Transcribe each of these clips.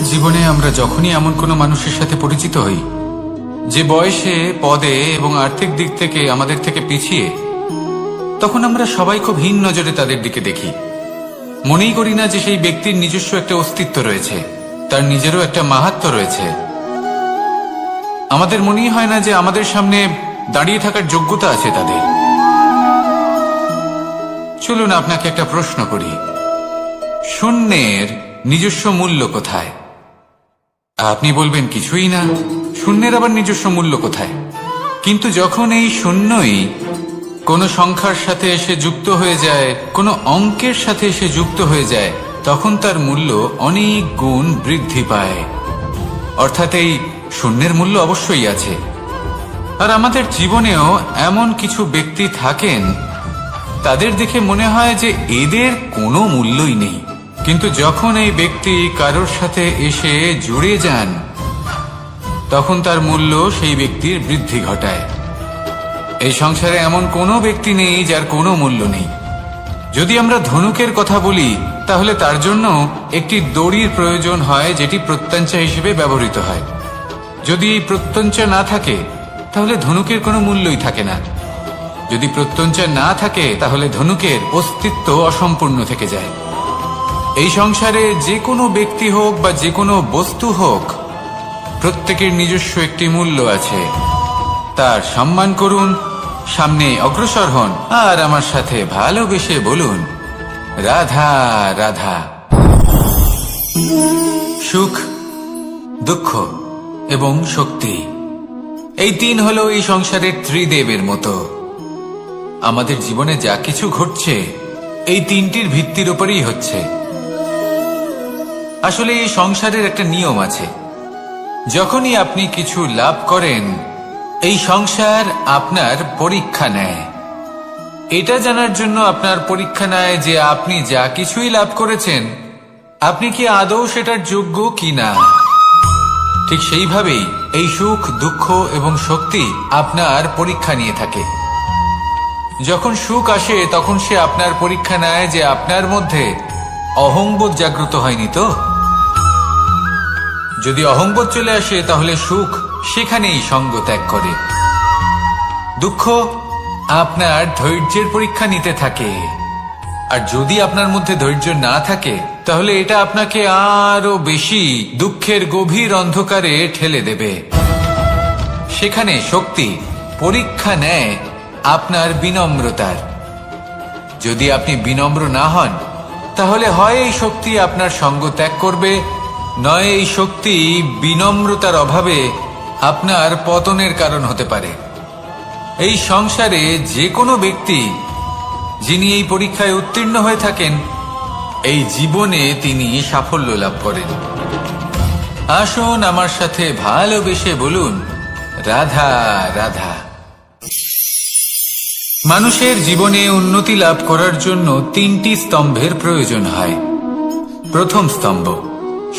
জীবনে আমরা যখনই এমন কোনো মানুষের সাথে পরিচিত হই যে বয়সে, পদে এবং আর্থিক দিক থেকে আমাদের থেকে পিছিয়ে, তখন আমরা সবাই খুব হীন নজরে তাদের দিকে দেখি। মনেই করি না যে সেই ব্যক্তির নিজস্ব একটা অস্তিত্ব রয়েছে, তার নিজেরও একটা মাহাত্ম্য রয়েছে। আমাদের মনেই হয় না যে আমাদের সামনে দাঁড়িয়ে থাকার যোগ্যতা আছে তাদের। চলুন আপনাকে একটা প্রশ্ন করি, শূন্যের নিজস্ব মূল্য কোথায়? আপনি বলবেন কিছুই না। শূন্যের আবার নিজস্ব মূল্য কোথায়? কিন্তু যখন এই শূন্যই কোনো সংখ্যার সাথে এসে যুক্ত হয়ে যায়, কোনো অঙ্কের সাথে এসে যুক্ত হয়ে যায়, তখন তার মূল্য অনেক গুণ বৃদ্ধি পায়। অর্থাৎ এই শূন্যের মূল্য অবশ্যই আছে। আর আমাদের জীবনেও এমন কিছু ব্যক্তি থাকেন, তাদের দেখে মনে হয় যে এদের কোনো মূল্যই নেই। কিন্তু যখন এই ব্যক্তি কারোর সাথে এসে জুড়ে যান, তখন তার মূল্য সেই ব্যক্তির বৃদ্ধি ঘটায়। এই সংসারে এমন কোনো ব্যক্তি নেই যার কোনো মূল্য নেই। যদি আমরা ধনুকের কথা বলি, তাহলে তার জন্য একটি দড়ির প্রয়োজন হয়, যেটি প্রত্যঞ্চা হিসেবে ব্যবহৃত হয়। যদি এই প্রত্যঞ্চা না থাকে, তাহলে ধনুকের কোনো মূল্যই থাকে না। যদি প্রত্যঞ্চা না থাকে, তাহলে ধনুকের অস্তিত্ব অসম্পূর্ণ থেকে যায়। এই সংসারে যে কোনো ব্যক্তি হোক বা যে কোনো বস্তু হোক, প্রত্যেকের নিজস্ব একটি মূল্য আছে। তার সম্মান করুন, সামনে অগ্রসর হন, আর আমার সাথে ভালোবেসে বলুন, রাধা রাধা। সুখ, দুঃখ এবং শক্তি, এই তিন হলো এই সংসারের ত্রিদেবের মতো। আমাদের জীবনে যা কিছু ঘটছে, এই তিনটির ভিত্তির উপরেই হচ্ছে। আসলে এই সংসারের একটা নিয়ম আছে, যখনই আপনি কিছু লাভ করেন, এই সংসার আপনার পরীক্ষা নেয়। এটা জানার জন্য আপনার পরীক্ষা নেয় যে আপনি যা কিছুই লাভ করেছেন, আপনি কি আদৌ সেটার যোগ্য কিনা। ঠিক সেইভাবেই এই সুখ, দুঃখ এবং শক্তি আপনার পরীক্ষা নিয়ে থাকে। যখন সুখ আসে, তখন সে আপনার পরীক্ষা নেয় যে আপনার মধ্যে অহংবোধ জাগ্রত হয়নি তো। যদি অহংবোধ চলে আসে, তাহলে সুখ সেখানেই সঙ্গ ত্যাগ করে। দুঃখ আপনার ধৈর্যের পরীক্ষা নিতে থাকে। আর যদি আপনার মধ্যে ধৈর্য না থাকে, তাহলে এটা আপনাকে আরো বেশি দুঃখের গভীর অন্ধকারে ঠেলে দেবে। সেখানে শক্তি পরীক্ষা নেয় আপনার বিনম্রতার। যদি আপনি বিনম্র না হন, তাহলে হয় এই শক্তি আপনার সঙ্গ ত্যাগ করবে, নয় এই শক্তি বিনম্রতার অভাবে আপনার পতনের কারণ হতে পারে। এই সংসারে যে কোনো ব্যক্তি যিনি এই পরীক্ষায় উত্তীর্ণ হয়ে থাকেন, এই জীবনে তিনি সাফল্য লাভ করেন। আসুন আমার সাথে ভালোবেসে বলুন, রাধা রাধা। মানুষের জীবনে উন্নতি লাভ করার জন্য তিনটি স্তম্ভের প্রয়োজন হয়। প্রথম স্তম্ভ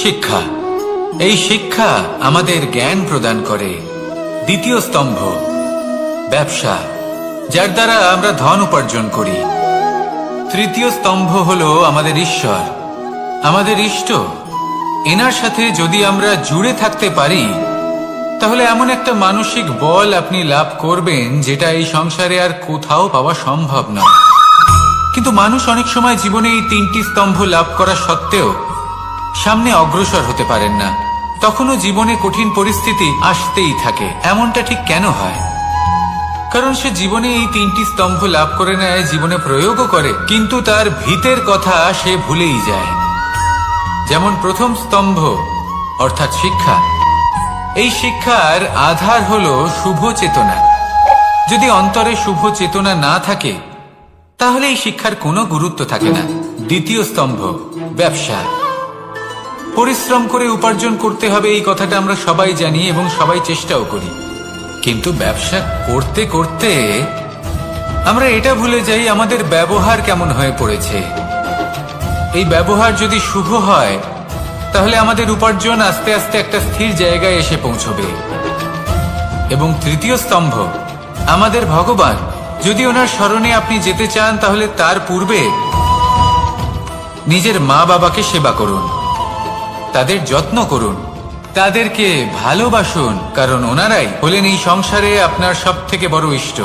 শিক্ষা। এই শিক্ষা আমাদের জ্ঞান প্রদান করে। দ্বিতীয় স্তম্ভ ব্যবসা, যার দ্বারা আমরা ধন উপার্জন করি। তৃতীয় স্তম্ভ হলো আমাদের ঈশ্বর, আমাদের ইষ্ট। এনার সাথে যদি আমরা জুড়ে থাকতে পারি, তাহলে এমন একটা মানসিক বল আপনি লাভ করবেন, যেটা এই সংসারে আর কোথাও পাওয়া সম্ভব নয়। কিন্তু মানুষ অনেক সময় জীবনে এই তিনটি স্তম্ভ লাভ করা সত্ত্বেও সামনে অগ্রসর হতে পারেন না। তখনও জীবনে কঠিন পরিস্থিতি আসতেই থাকে। এমনটা ঠিক কেন হয়? কারণ সে জীবনে এই তিনটি স্তম্ভ লাভ করে নেয়, জীবনে প্রয়োগও করে, কিন্তু তার ভিতের কথা সে ভুলেই যায়। যেমন প্রথম স্তম্ভ অর্থাৎ শিক্ষা। এই শিক্ষার আধার হলো শুভ চেতনা। যদি অন্তরে শুভ চেতনা না থাকে, তাহলে এই শিক্ষার কোনো গুরুত্ব থাকে না। দ্বিতীয় স্তম্ভ ব্যবসা। পরিশ্রম করে উপার্জন করতে হবে, এই কথাটা আমরা সবাই জানি এবং সবাই চেষ্টাও করি। কিন্তু ব্যবসা করতে করতে আমরা এটা ভুলে যাই আমাদের ব্যবহার কেমন হয়ে পড়েছে। এই ব্যবহার যদি শুভ হয়, তাহলে আমাদের উপার্জন আস্তে আস্তে একটা স্থির জায়গায় এসে পৌঁছবে। এবং তৃতীয় স্তম্ভ আমাদের ভগবান। যদি ওনার শরণে আপনি যেতে চান, তাহলে তার পূর্বে নিজের মা বাবাকে সেবা করুন। তাদের যত্ন করুন, তাদেরকে ভালোবাসুন, কারণ ওনারাই হলেন এই সংসারে আপনার সব থেকে বড় ইষ্ট।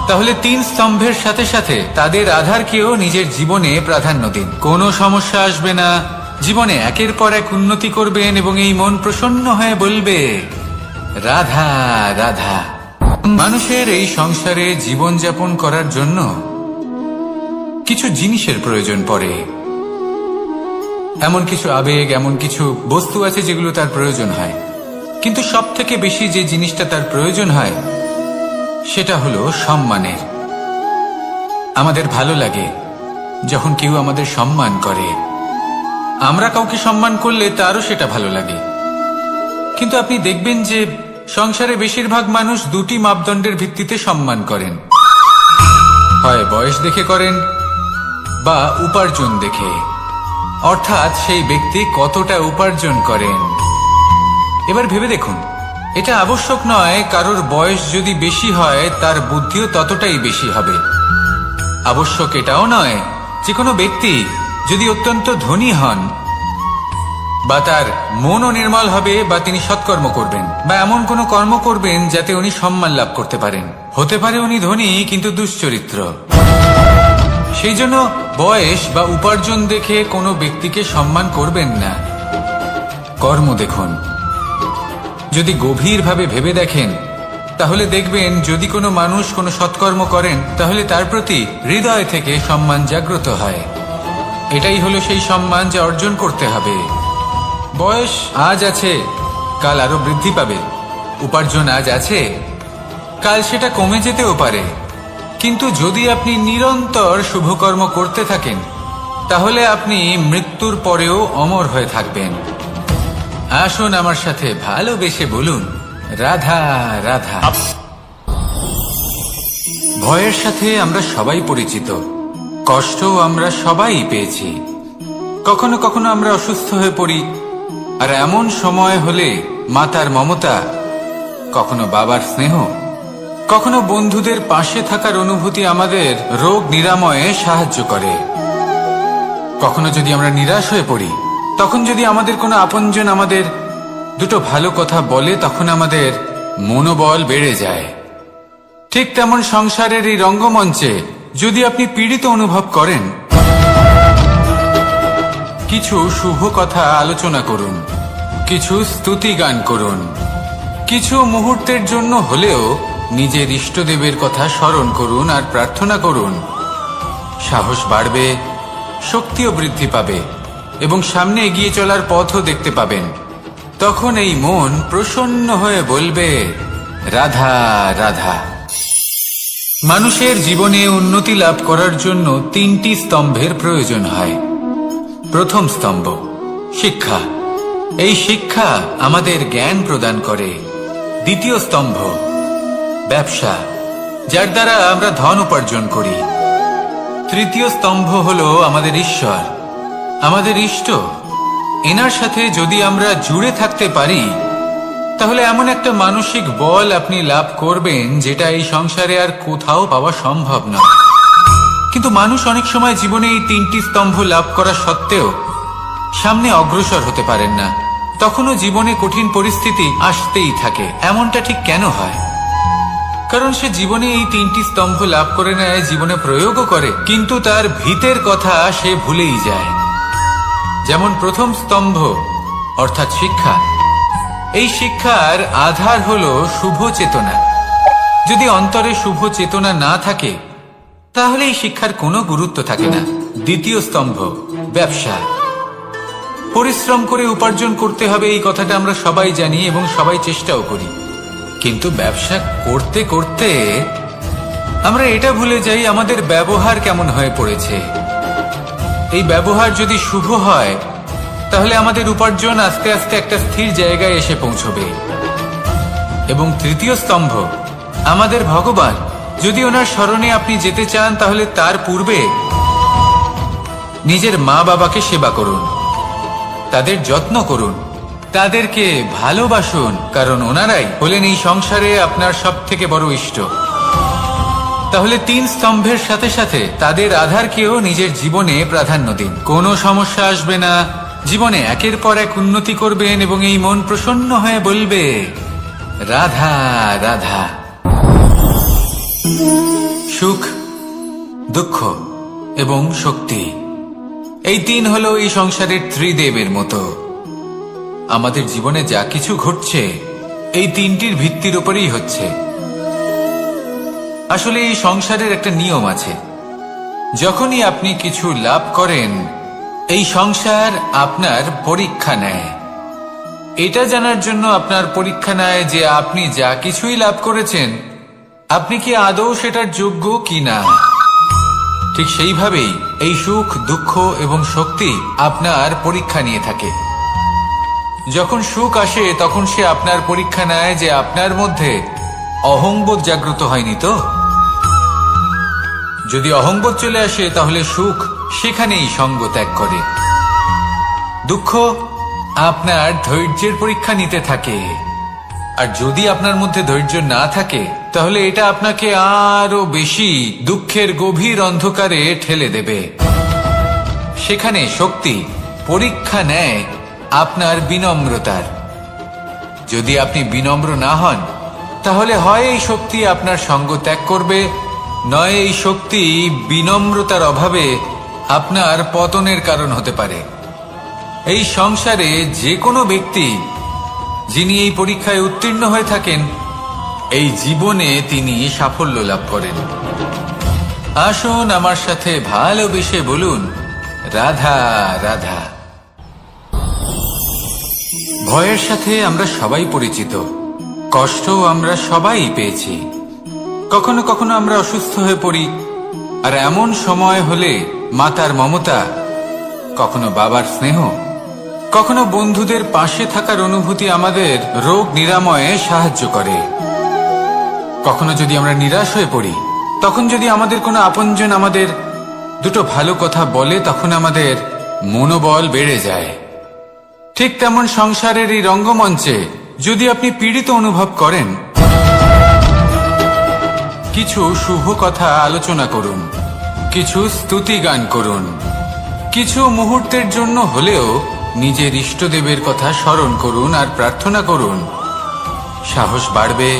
তাহলে 3 স্তম্ভের সাথে সাথে তাদের আধারকেও নিজের জীবনে প্রাধান্য দিন। কোনো সমস্যা আসবে না, জীবনে একের পর এক উন্নতি করবেন এবং এই মন প্রসন্ন হয়ে বলবে রাধা রাধা। মানুষের এই সংসারে জীবনযাপন করার জন্য কিছু জিনিসের প্রয়োজন পড়ে। এমন কিছু আবেগ, এমন কিছু বস্তু আছে যেগুলো তার প্রয়োজন হয়, কিন্তু সব থেকে বেশি যে জিনিসটা তার প্রয়োজন হয় সেটা হলো সম্মানের। আমাদের ভালো লাগে যখন কেউ আমাদের সম্মান করে, আমরা কাউকে সম্মান করলে তারও সেটা ভালো লাগে। কিন্তু আপনি দেখবেন যে সংসারে বেশিরভাগ মানুষ 2টি মাপদণ্ডের ভিত্তিতে সম্মান করেন, হয় বয়স দেখে করেন বা উপার্জন দেখে, অর্থাৎ সেই ব্যক্তি কতটা উপার্জন করেন। এবার ভেবে দেখুন, এটা আবশ্যক নয় কারোর বয়স যদি বেশি হয় তার বুদ্ধিও ততটাই বেশি হবে। আবশ্যক এটাও নয় যে কোনো ব্যক্তি যদি অত্যন্ত ধনী হন বা তার মনও নির্মল হবে বা তিনি সৎকর্ম করবেন বা এমন কোনো কর্ম করবেন যাতে উনি সম্মান লাভ করতে পারেন। হতে পারে উনি ধনী কিন্তু দুশ্চরিত্র। সেই জন্য বয়স বা উপার্জন দেখে কোনো ব্যক্তিকে সম্মান করবেন না, কর্ম দেখুন। যদি গভীরভাবে ভেবে দেখেন তাহলে দেখবেন যদি কোনো মানুষ কোনো সৎকর্ম করেন তাহলে তার প্রতি হৃদয় থেকে সম্মান জাগ্রত হয়। এটাই হলো সেই সম্মান যা অর্জন করতে হবে। বয়স আজ আছে, কাল আরো বৃদ্ধি পাবে। উপার্জন আজ আছে, কাল সেটা কমে যেতেও পারে। কিন্তু যদি আপনি নিরন্তর শুভকর্ম করতে থাকেন তাহলে আপনি মৃত্যুর পরেও অমর হয়ে থাকবেন। আসুন আমার সাথে ভালোবেসে বলুন রাধা রাধা। ভয়ের সাথে আমরা সবাই পরিচিত, কষ্টও আমরা সবাই পেয়েছি। কখনো কখনো আমরা অসুস্থ হয়ে পড়ি, আর এমন সময় হলে মাতার মমতা, কখনো বাবার স্নেহ, কখনো বন্ধুদের পাশে থাকার অনুভূতি আমাদের রোগ নিরাময়ে সাহায্য করে। কখনো যদি আমরা নিরাশ হয়ে পড়ি, তখন যদি আমাদের কোনো আপনজন আমাদের 2টো ভালো কথা বলে তখন আমাদের মনোবল বেড়ে যায়। ঠিক তেমন সংসারের এই রঙ্গমঞ্চে যদি আপনি পীড়িত অনুভব করেন, কিছু শুভ কথা আলোচনা করুন, কিছু স্তুতি গান করুন, কিছু মুহূর্তের জন্য হলেও নিজের ইষ্টদেবের কথা স্মরণ করুন আর প্রার্থনা করুন। সাহস বাড়বে, শক্তিও বৃদ্ধি পাবে এবং সামনে এগিয়ে চলার পথও দেখতে পাবেন। তখন এই মন প্রসন্ন হয়ে বলবে রাধা রাধা। মানুষের জীবনে উন্নতি লাভ করার জন্য 3টি স্তম্ভের প্রয়োজন হয়। প্রথম স্তম্ভ শিক্ষা। এই শিক্ষা আমাদের জ্ঞান প্রদান করে। দ্বিতীয় স্তম্ভ ব্যবসা, যার দ্বারা আমরা ধন উপার্জন করি। তৃতীয় স্তম্ভ হলো আমাদের ঈশ্বর, আমাদের ইষ্ট। এনার সাথে যদি আমরা জুড়ে থাকতে পারি তাহলে এমন একটা মানসিক বল আপনি লাভ করবেন যেটা এই সংসারে আর কোথাও পাওয়া সম্ভব নয়। কিন্তু মানুষ অনেক সময় জীবনে এই 3টি স্তম্ভ লাভ করা সত্ত্বেও সামনে অগ্রসর হতে পারেন না। তখনও জীবনে কঠিন পরিস্থিতি আসতেই থাকে। এমনটা ঠিক কেন হয়? কারণ সে জীবনে এই 3টি স্তম্ভ লাভ করে নেয়, জীবনে প্রয়োগও করে, কিন্তু তার ভিতের কথা সে ভুলেই যায়। যেমন প্রথম স্তম্ভ অর্থাৎ শিক্ষা। এই শিক্ষার আধার হলো শুভ চেতনা। যদি অন্তরে শুভ চেতনা না থাকে তাহলে এই শিক্ষার কোনো গুরুত্ব থাকে না। দ্বিতীয় স্তম্ভ ব্যবসা। পরিশ্রম করে উপার্জন করতে হবে, এই কথাটা আমরা সবাই জানি এবং সবাই চেষ্টাও করি। কিন্তু ব্যবসা করতে করতে আমরা এটা ভুলে যাই আমাদের ব্যবহার কেমন হয়ে পড়েছে। এই ব্যবহার যদি শুভ হয় তাহলে আমাদের উপার্জন আস্তে আস্তে একটা স্থির জায়গায় এসে পৌঁছবে। এবং তৃতীয় স্তম্ভ আমাদের ভগবান। যদি ওনার স্মরণে আপনি যেতে চান তাহলে তার পূর্বে নিজের মা বাবাকে সেবা করুন, তাদের যত্ন করুন, তাদেরকে ভালোবাসুন, কারণ ওনারাই হলেন এই সংসারে আপনার সব থেকে বড় ইষ্ট। তাহলে 3 স্তম্ভের সাথে সাথে তাদের আধারকেও নিজের জীবনে প্রাধান্য দিন। কোনো সমস্যা আসবে না, জীবনে একের পর এক উন্নতি করবেন এবং এই মন প্রসন্ন হয়ে বলবে, রাধা রাধা। সুখ, দুঃখ এবং শক্তি, এই তিন হলো এই সংসারের ত্রিদেবের মতো। আমাদের জীবনে যা কিছু ঘটছে এই তিনটির ভিত্তির উপরেই হচ্ছে। আসলে এই সংসারের একটা নিয়ম আছে, যখনই আপনি কিছু লাভ করেন এই সংসার আপনার পরীক্ষা নেয়। এটা জানার জন্য আপনার পরীক্ষা নেয় যে আপনি যা কিছুই লাভ করেছেন আপনি কি আদৌ সেটার যোগ্য কিনা। ঠিক সেইভাবেই এই সুখ, দুঃখ এবং শক্তি আপনার পরীক্ষা নিয়ে থাকে। যখন সুখ আসে তখন সে আপনার পরীক্ষা নেয় যে আপনার মধ্যে অহংবোধ জাগ্রত হয়নি তো। যদি অহংবোধ চলে আসে তাহলে সুখ সেখানেই সঙ্গ ত্যাগ করে। দুঃখ আপনার ধৈর্যের পরীক্ষা নিতে থাকে, আর যদি আপনার মধ্যে ধৈর্য না থাকে তাহলে এটা আপনাকে আরো বেশি দুঃখের গভীর অন্ধকারে ঠেলে দেবে। সেখানে শক্তি পরীক্ষা নেয় আপনার বিনম্রতার। যদি আপনি বিনম্র না হন তাহলে হয় এই শক্তি আপনার সঙ্গ ত্যাগ করবে, নয় এই শক্তি বিনম্রতার অভাবে আপনার পতনের কারণ হতে পারে। এই সংসারে যে কোনো ব্যক্তি যিনি এই পরীক্ষায় উত্তীর্ণ হয়ে থাকেন এই জীবনে তিনি সাফল্য লাভ করেন। আসুন আমার সাথে ভালোবেসে বলুন, রাধা রাধা। ভয়ের সাথে আমরা সবাই পরিচিত, কষ্ট আমরা সবাই পেয়েছি। কখনো কখনো আমরা অসুস্থ হয়ে পড়ি, আর এমন সময় হলে মাতার মমতা, কখনো বাবার স্নেহ, কখনো বন্ধুদের পাশে থাকার অনুভূতি আমাদের রোগ নিরাময়ে সাহায্য করে। কখনো যদি আমরা নিরাশ হয়ে পড়ি, তখন যদি আমাদের কোনো আপনজন আমাদের দুটো ভালো কথা বলে তখন আমাদের মনোবল বেড়ে যায়। ঠিক তেমন সংসারের এই রঙ্গমঞ্চে যদি আপনি পীড়িত অনুভব করেন, কিছু শুভ কথা আলোচনা করুন, কিছু স্তুতি গান করুন, কিছু মুহূর্তের জন্য হলেও নিজের ইষ্টদেবের কথা স্মরণ করুন আর প্রার্থনা করুন। সাহস বাড়বে,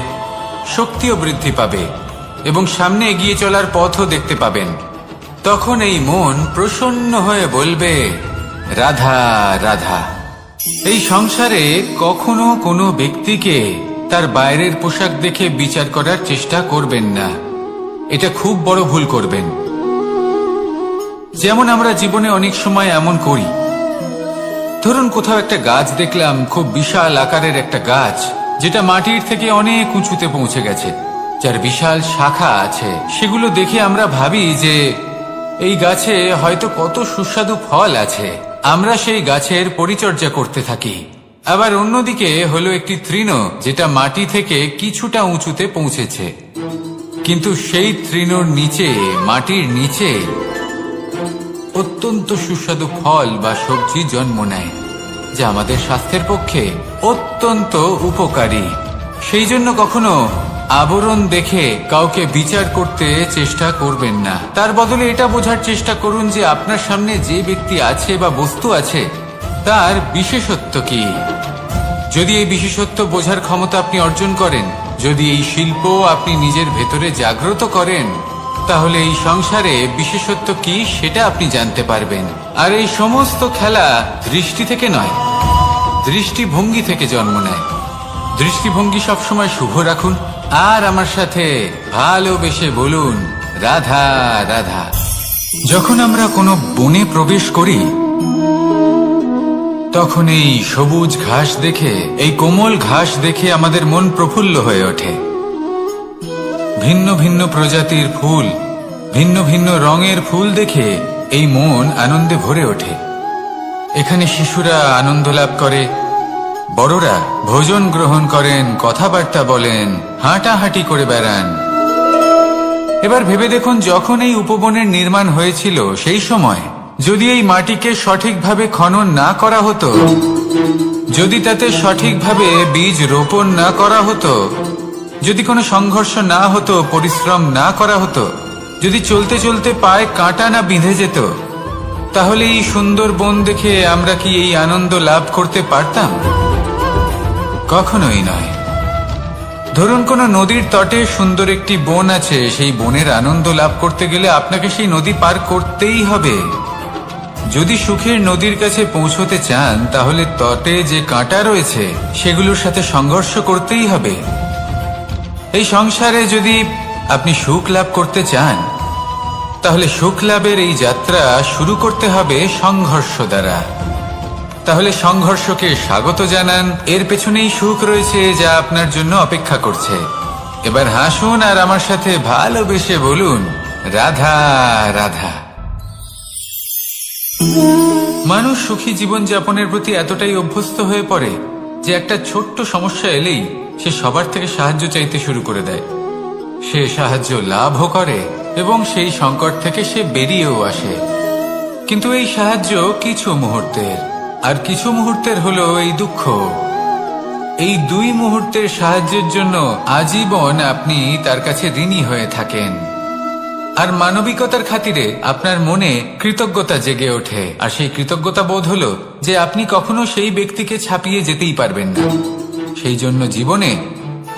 শক্তিও বৃদ্ধি পাবে এবং সামনে এগিয়ে চলার পথও দেখতে পাবেন। তখন এই মন প্রসন্ন হয়ে বলবে, রাধা রাধা। এই সংসারে কখনো কোনো ব্যক্তিকে তার বাইরের পোশাক দেখে বিচার করার চেষ্টা করবেন না, এটা খুব বড় ভুল করবেন। যেমন আমরা জীবনে অনেক সময় এমন করি, ধরুন কোথাও একটা গাছ দেখলাম, খুব বিশাল আকারের একটা গাছ, যেটা মাটির থেকে অনেক উঁচুতে পৌঁছে গেছে, যার বিশাল শাখা আছে। সেগুলো দেখে আমরা ভাবি যে এই গাছে হয়তো কত সুস্বাদু ফল আছে, আমরা সেই গাছের পরিচর্যা করতে থাকি। আবার অন্যদিকে হলো একটি তৃণ, যেটা মাটি থেকে কিছুটা উঁচুতে পৌঁছেছে, কিন্তু সেই তৃণর নিচে, মাটির নিচে অত্যন্ত সুস্বাদু ফল বা সবজি জন্ম নেয়, যা আমাদের স্বাস্থ্যের পক্ষে অত্যন্ত উপকারী। সেই জন্য কখনো আবরণ দেখে কাউকে বিচার করতে চেষ্টা করবেন না। তার বদলে এটা বোঝার চেষ্টা করুন যে আপনার সামনে যে ব্যক্তি আছে বা বস্তু আছে তার বিশেষত্ব কি। যদি এই বিশেষত্ব বোঝার ক্ষমতা আপনি অর্জন করেন, যদি এই শিল্প আপনি নিজের ভেতরে জাগ্রত করেন, তাহলে এই সংসারে বিশেষত্ব কি সেটা আপনি জানতে পারবেন। আর এই সমস্ত খেলা দৃষ্টি থেকে নয়, দৃষ্টিভঙ্গি থেকে জন্ম নেয়। দৃষ্টিভঙ্গি সবসময় শুভ রাখুন আর আমার সাথে ভালোবেসে বলুন, রাধা রাধা। যখন আমরা কোনো বনে প্রবেশ করি তখন এই সবুজ ঘাস দেখে, এই কোমল ঘাস দেখে আমাদের মন প্রফুল্ল হয়ে ওঠে। ভিন্ন ভিন্ন প্রজাতির ফুল, ভিন্ন ভিন্ন রঙের ফুল দেখে এই মন আনন্দে ভরে ওঠে। এখানে শিশুরা আনন্দ লাভ করে, বড়রা ভোজন গ্রহণ করেন, কথাবার্তা বলেন, হাঁটাহাঁটি করে বেড়ান। এবার ভেবে দেখুন, যখন এই উপবনের নির্মাণ হয়েছিল সেই সময় যদি এই মাটিকে সঠিকভাবে খনন না করা হতো, যদি তাতে সঠিকভাবে বীজ রোপণ না করা হতো, যদি কোনো সংঘর্ষ না হতো, পরিশ্রম না করা হতো, যদি চলতে চলতে পায়ে কাঁটা না বিঁধে যেত, তাহলে এই সুন্দর বন দেখে আমরা কি এই আনন্দ লাভ করতে পারতাম? কখনোই নয়। ধরুন কোনো নদীর তটে সুন্দর একটি বন আছে, সেই বনের আনন্দ লাভ করতে গেলে আপনাকে সেই নদী পার করতেই হবে। যদি সুখের নদীর কাছে পৌঁছতে চান তাহলে তটে যে কাঁটা রয়েছে সেগুলোর সাথে সংঘর্ষ করতেই হবে। এই সংসারে যদি আপনি সুখ লাভ করতে চান তাহলে সুখ লাভের এই যাত্রা শুরু করতে হবে সংঘর্ষ দ্বারা। তাহলে সংঘর্ষকে স্বাগত জানান, এর পেছনেই সুখ রয়েছে যা আপনার জন্য অপেক্ষা করছে। এবার হাসুন আর আমার সাথে ভালোবেসে বলুন, রাধা রাধা। মানুষ সুখী জীবন যাপনের প্রতি এতটাই অভ্যস্ত হয়ে পড়ে যে একটা ছোট্ট সমস্যা এলেই সে সবার থেকে সাহায্য চাইতে শুরু করে দেয়। সে সাহায্য লাভও করে এবং সেই সংকট থেকে সে বেরিয়েও আসে। কিন্তু এই সাহায্য কিছু মুহূর্তের, আর কিছু মুহূর্তের হলো এই দুঃখ। এই দুই মুহূর্তের সাহায্যের জন্য আজীবন আপনি তার কাছে ঋণী হয়ে থাকেন। আর মানবিকতার খাতিরে আপনার মনে কৃতজ্ঞতা জেগে ওঠে, আর সেই কৃতজ্ঞতা বোধ হলো যে আপনি কখনো সেই ব্যক্তিকে ছাপিয়ে যেতেই পারবেন না। সেই জন্য জীবনে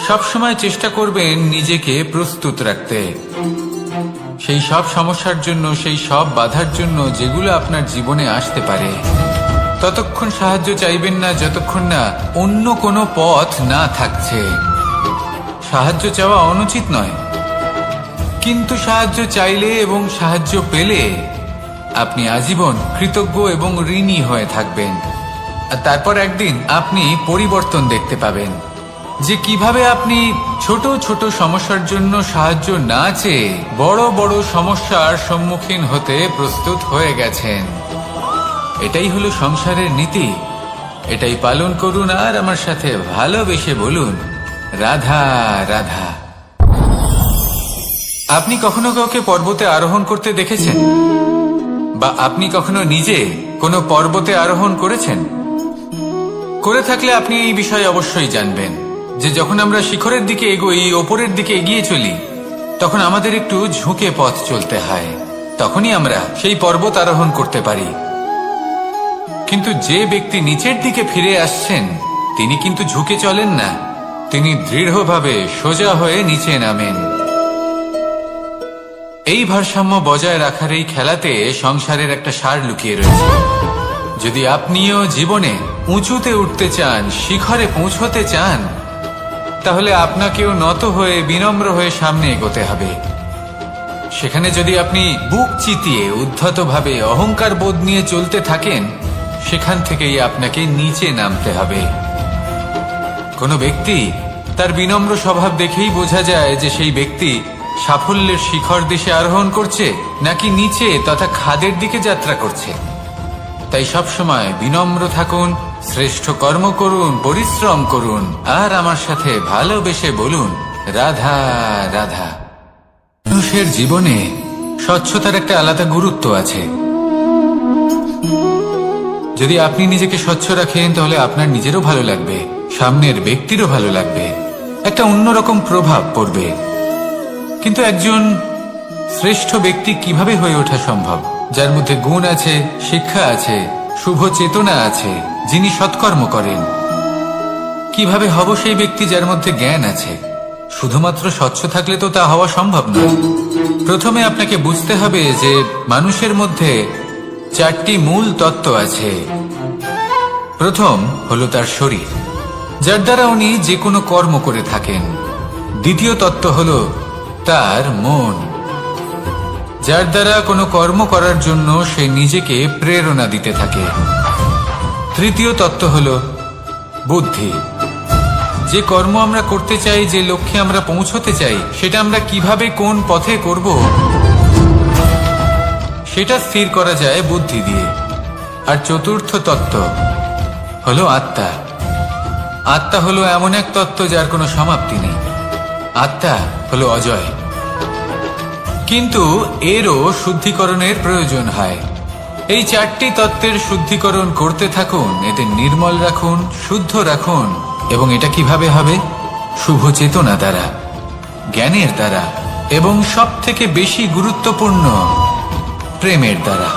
সবসময় চেষ্টা করবেন নিজেকে প্রস্তুত রাখতে সেই সব সমস্যার জন্য, সেই সব বাধার জন্য যেগুলো আপনার জীবনে আসতে পারে। ততক্ষণ সাহায্য চাইবেন না যতক্ষণ না অন্য কোনো পথ না থাকছে। সাহায্য চাওয়া অনুচিত নয়, কিন্তু সাহায্য চাইলে এবং সাহায্য পেলে আপনি আজীবন কৃতজ্ঞ এবং ঋণী হয়ে থাকবেন। আর তারপর একদিন আপনি পরিবর্তন দেখতে পাবেন যে কিভাবে আপনি ছোট ছোট সমস্যার জন্য সাহায্য না চেয়ে বড় বড় সমস্যার সম্মুখীন হতে প্রস্তুত হয়ে গেছেন। এটাই হলো সংসারের নীতি। এটাই পালন করুন আর আমার সাথে ভালোবেসে বলুন, রাধা রাধা। আপনি কখনো কাউকে পর্বতে আরোহণ করতে দেখেছেন? বা আপনি কখনো নিজে কোনো পর্বতে আরোহণ করেছেন? করে থাকলে আপনি এই বিষয়ে অবশ্যই জানবেন যে যখন আমরা শিখরের দিকে এগোই, ওপরের দিকে এগিয়ে চলি, তখন আমাদের একটু ঝুঁকে পথ চলতে হয়। তখনই আমরা সেই পর্বত আরোহণ করতে পারি। কিন্তু যে ব্যক্তি নিচের দিকে ফিরে আসছেন তিনি কিন্তু ঝুঁকে চলেন না, তিনি দৃঢ়ভাবে সোজা হয়ে নিচে নামেন। এই ভারসাম্য বজায় রাখার এই খেলাতে সংসারের একটা সার লুকিয়ে রয়েছে। যদি আপনিও জীবনে উঁচুতে উঠতে চান, শিখরে পৌঁছতে চান, তাহলে আপনাকেও নত হয়ে বিনম্র হয়ে সামনে এগোতে হবে। সেখানে যদি আপনি বুক চিতিয়ে উদ্ধতভাবে অহংকার বোধ নিয়ে চলতে থাকেন, সেখান থেকেই আপনাকে নিচে নামতে হবে। কোনো ব্যক্তি তার বিনম্র স্বভাব দেখেই বোঝা যায় যে সেই ব্যক্তি সাফল্যের শিখর দেশে আরোহণ করছে নাকি নিচে তথা খাদের দিকে যাত্রা করছে। তাই সবসময় বিনম্র থাকুন, শ্রেষ্ঠ কর্ম করুন, পরিশ্রম করুন আর আমার সাথে ভালোবেসে বলুন, রাধা রাধা। মানুষের জীবনে স্বচ্ছতার একটা আলাদা গুরুত্ব আছে। যদি আপনি নিজেকে স্বচ্ছ রাখেন তাহলে আপনার নিজেরও ভালো লাগবে, সামনের ব্যক্তিরও ভালো লাগবে, একটা অন্যরকম প্রভাব পড়বে। কিন্তু একজন শ্রেষ্ঠ ব্যক্তি কিভাবে হয়ে ওঠা সম্ভব? যার মধ্যে গুণ আছে, শিক্ষা আছে, শুভ চেতনা আছে, যিনি সৎকর্ম করেন। কিভাবে হব সেই ব্যক্তি যার মধ্যে জ্ঞান আছে? শুধুমাত্র স্বচ্ছ থাকলে তো তা হওয়া সম্ভব নয়। প্রথমে আপনাকে বুঝতে হবে যে মানুষের মধ্যে চারটি মূল তত্ত্ব আছে। প্রথম হলো তার শরীর, যার দ্বারা উনি যে কোনো কর্ম করে থাকেন। দ্বিতীয় তত্ত্ব হলো তার মন, যার দ্বারা কোনো কর্ম করার জন্য সে নিজেকে প্রেরণা দিতে থাকে। তৃতীয় তত্ত্ব হলো বুদ্ধি, যে কর্ম আমরা করতে চাই, যে লক্ষ্যে আমরা পৌঁছতে চাই, সেটা আমরা কিভাবে কোন পথে করব সেটা স্থির করা যায় বুদ্ধি দিয়ে। আর চতুর্থ তত্ত্ব হলো আত্মা। আত্মা হলো এমন এক তত্ত্ব যার কোনো সমাপ্তি নেই। আত্মা হলো অজয়, কিন্তু এরও শুদ্ধিকরণের প্রয়োজন হয়। এই চারটি তত্ত্বের শুদ্ধিকরণ করতে থাকুন, এতে নির্মল রাখুন, শুদ্ধ রাখুন। এবং এটা কিভাবে হবে? শুভ চেতনা দ্বারা, জ্ঞানের দ্বারা, এবং সব থেকে বেশি গুরুত্বপূর্ণ প্রেমের দ্বারা।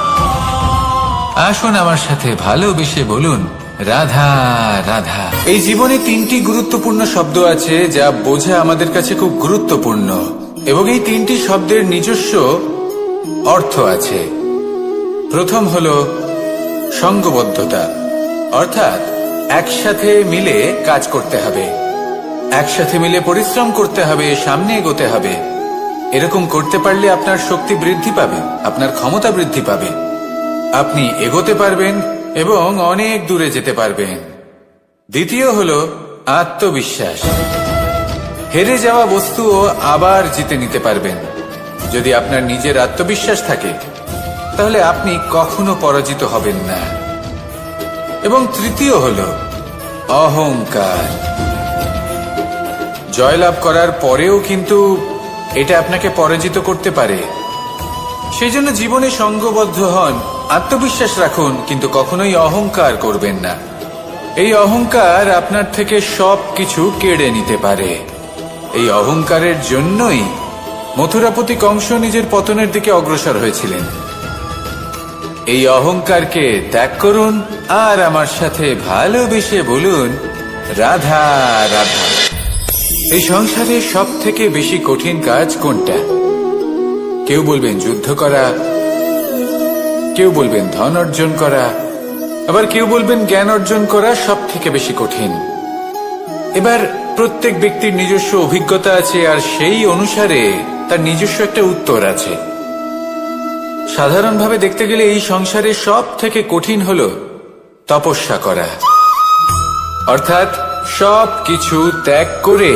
আসুন আমার সাথে ভালোবেসে বলুন, রাধা রাধা। এই জীবনে তিনটি গুরুত্বপূর্ণ শব্দ আছে যা বোঝা আমাদের কাছে খুব গুরুত্বপূর্ণ, এবং এই তিনটি শব্দের নিজস্ব অর্থ আছে। প্রথম হলো সঙ্গবদ্ধতা, অর্থাৎ একসাথে মিলে কাজ করতে হবে, একসাথে মিলে পরিশ্রম করতে হবে, সামনে এগোতে হবে। এরকম করতে পারলে আপনার শক্তি বৃদ্ধি পাবে, আপনার ক্ষমতা বৃদ্ধি পাবে, আপনি এগোতে পারবেন এবং অনেক দূরে যেতে পারবেন। দ্বিতীয় হলো আত্মবিশ্বাস। হেরে যাওয়া বস্তুও আবার জিতে নিতে পারবেন। যদি আপনার নিজের আত্মবিশ্বাস থাকে তাহলে আপনি কখনো পরাজিত হবেন না। এবং তৃতীয় হলো অহংকার। জয়লাভ করার পরেও কিন্তু এটা আপনাকে পরাজিত করতে পারে। সেই জন্য জীবনে সঙ্গবদ্ধ হন, আত্মবিশ্বাস রাখুন, কিন্তু কখনোই অহংকার করবেন না। এই অহংকার আপনার থেকে সবকিছু কেড়ে নিতে পারে। এই অহংকারের জন্যই মথুরাপতি কংস নিজের পতনের দিকে অগ্রসর হয়েছিলেন। এই অহংকারকে ত্যাগ করুন আর আমার সাথে ভালোবেসে বলুন, রাধা রাধা। এই সংসারে সব থেকে বেশি কঠিন কাজ কোনটা? কেউ বলবেন যুদ্ধ করা, কেউ বলবেন ধন অর্জন করা, আবার কেউ বলবেন জ্ঞান অর্জন করা সব থেকে বেশি কঠিন। এবার প্রত্যেক ব্যক্তির নিজস্ব অভিজ্ঞতা আছে আর সেই অনুসারে তার নিজস্ব একটা উত্তর আছে। সাধারণভাবে দেখতে গেলে এই সংসারে সব থেকে কঠিন হলো তপস্যা করা, অর্থাৎ সব কিছু ত্যাগ করে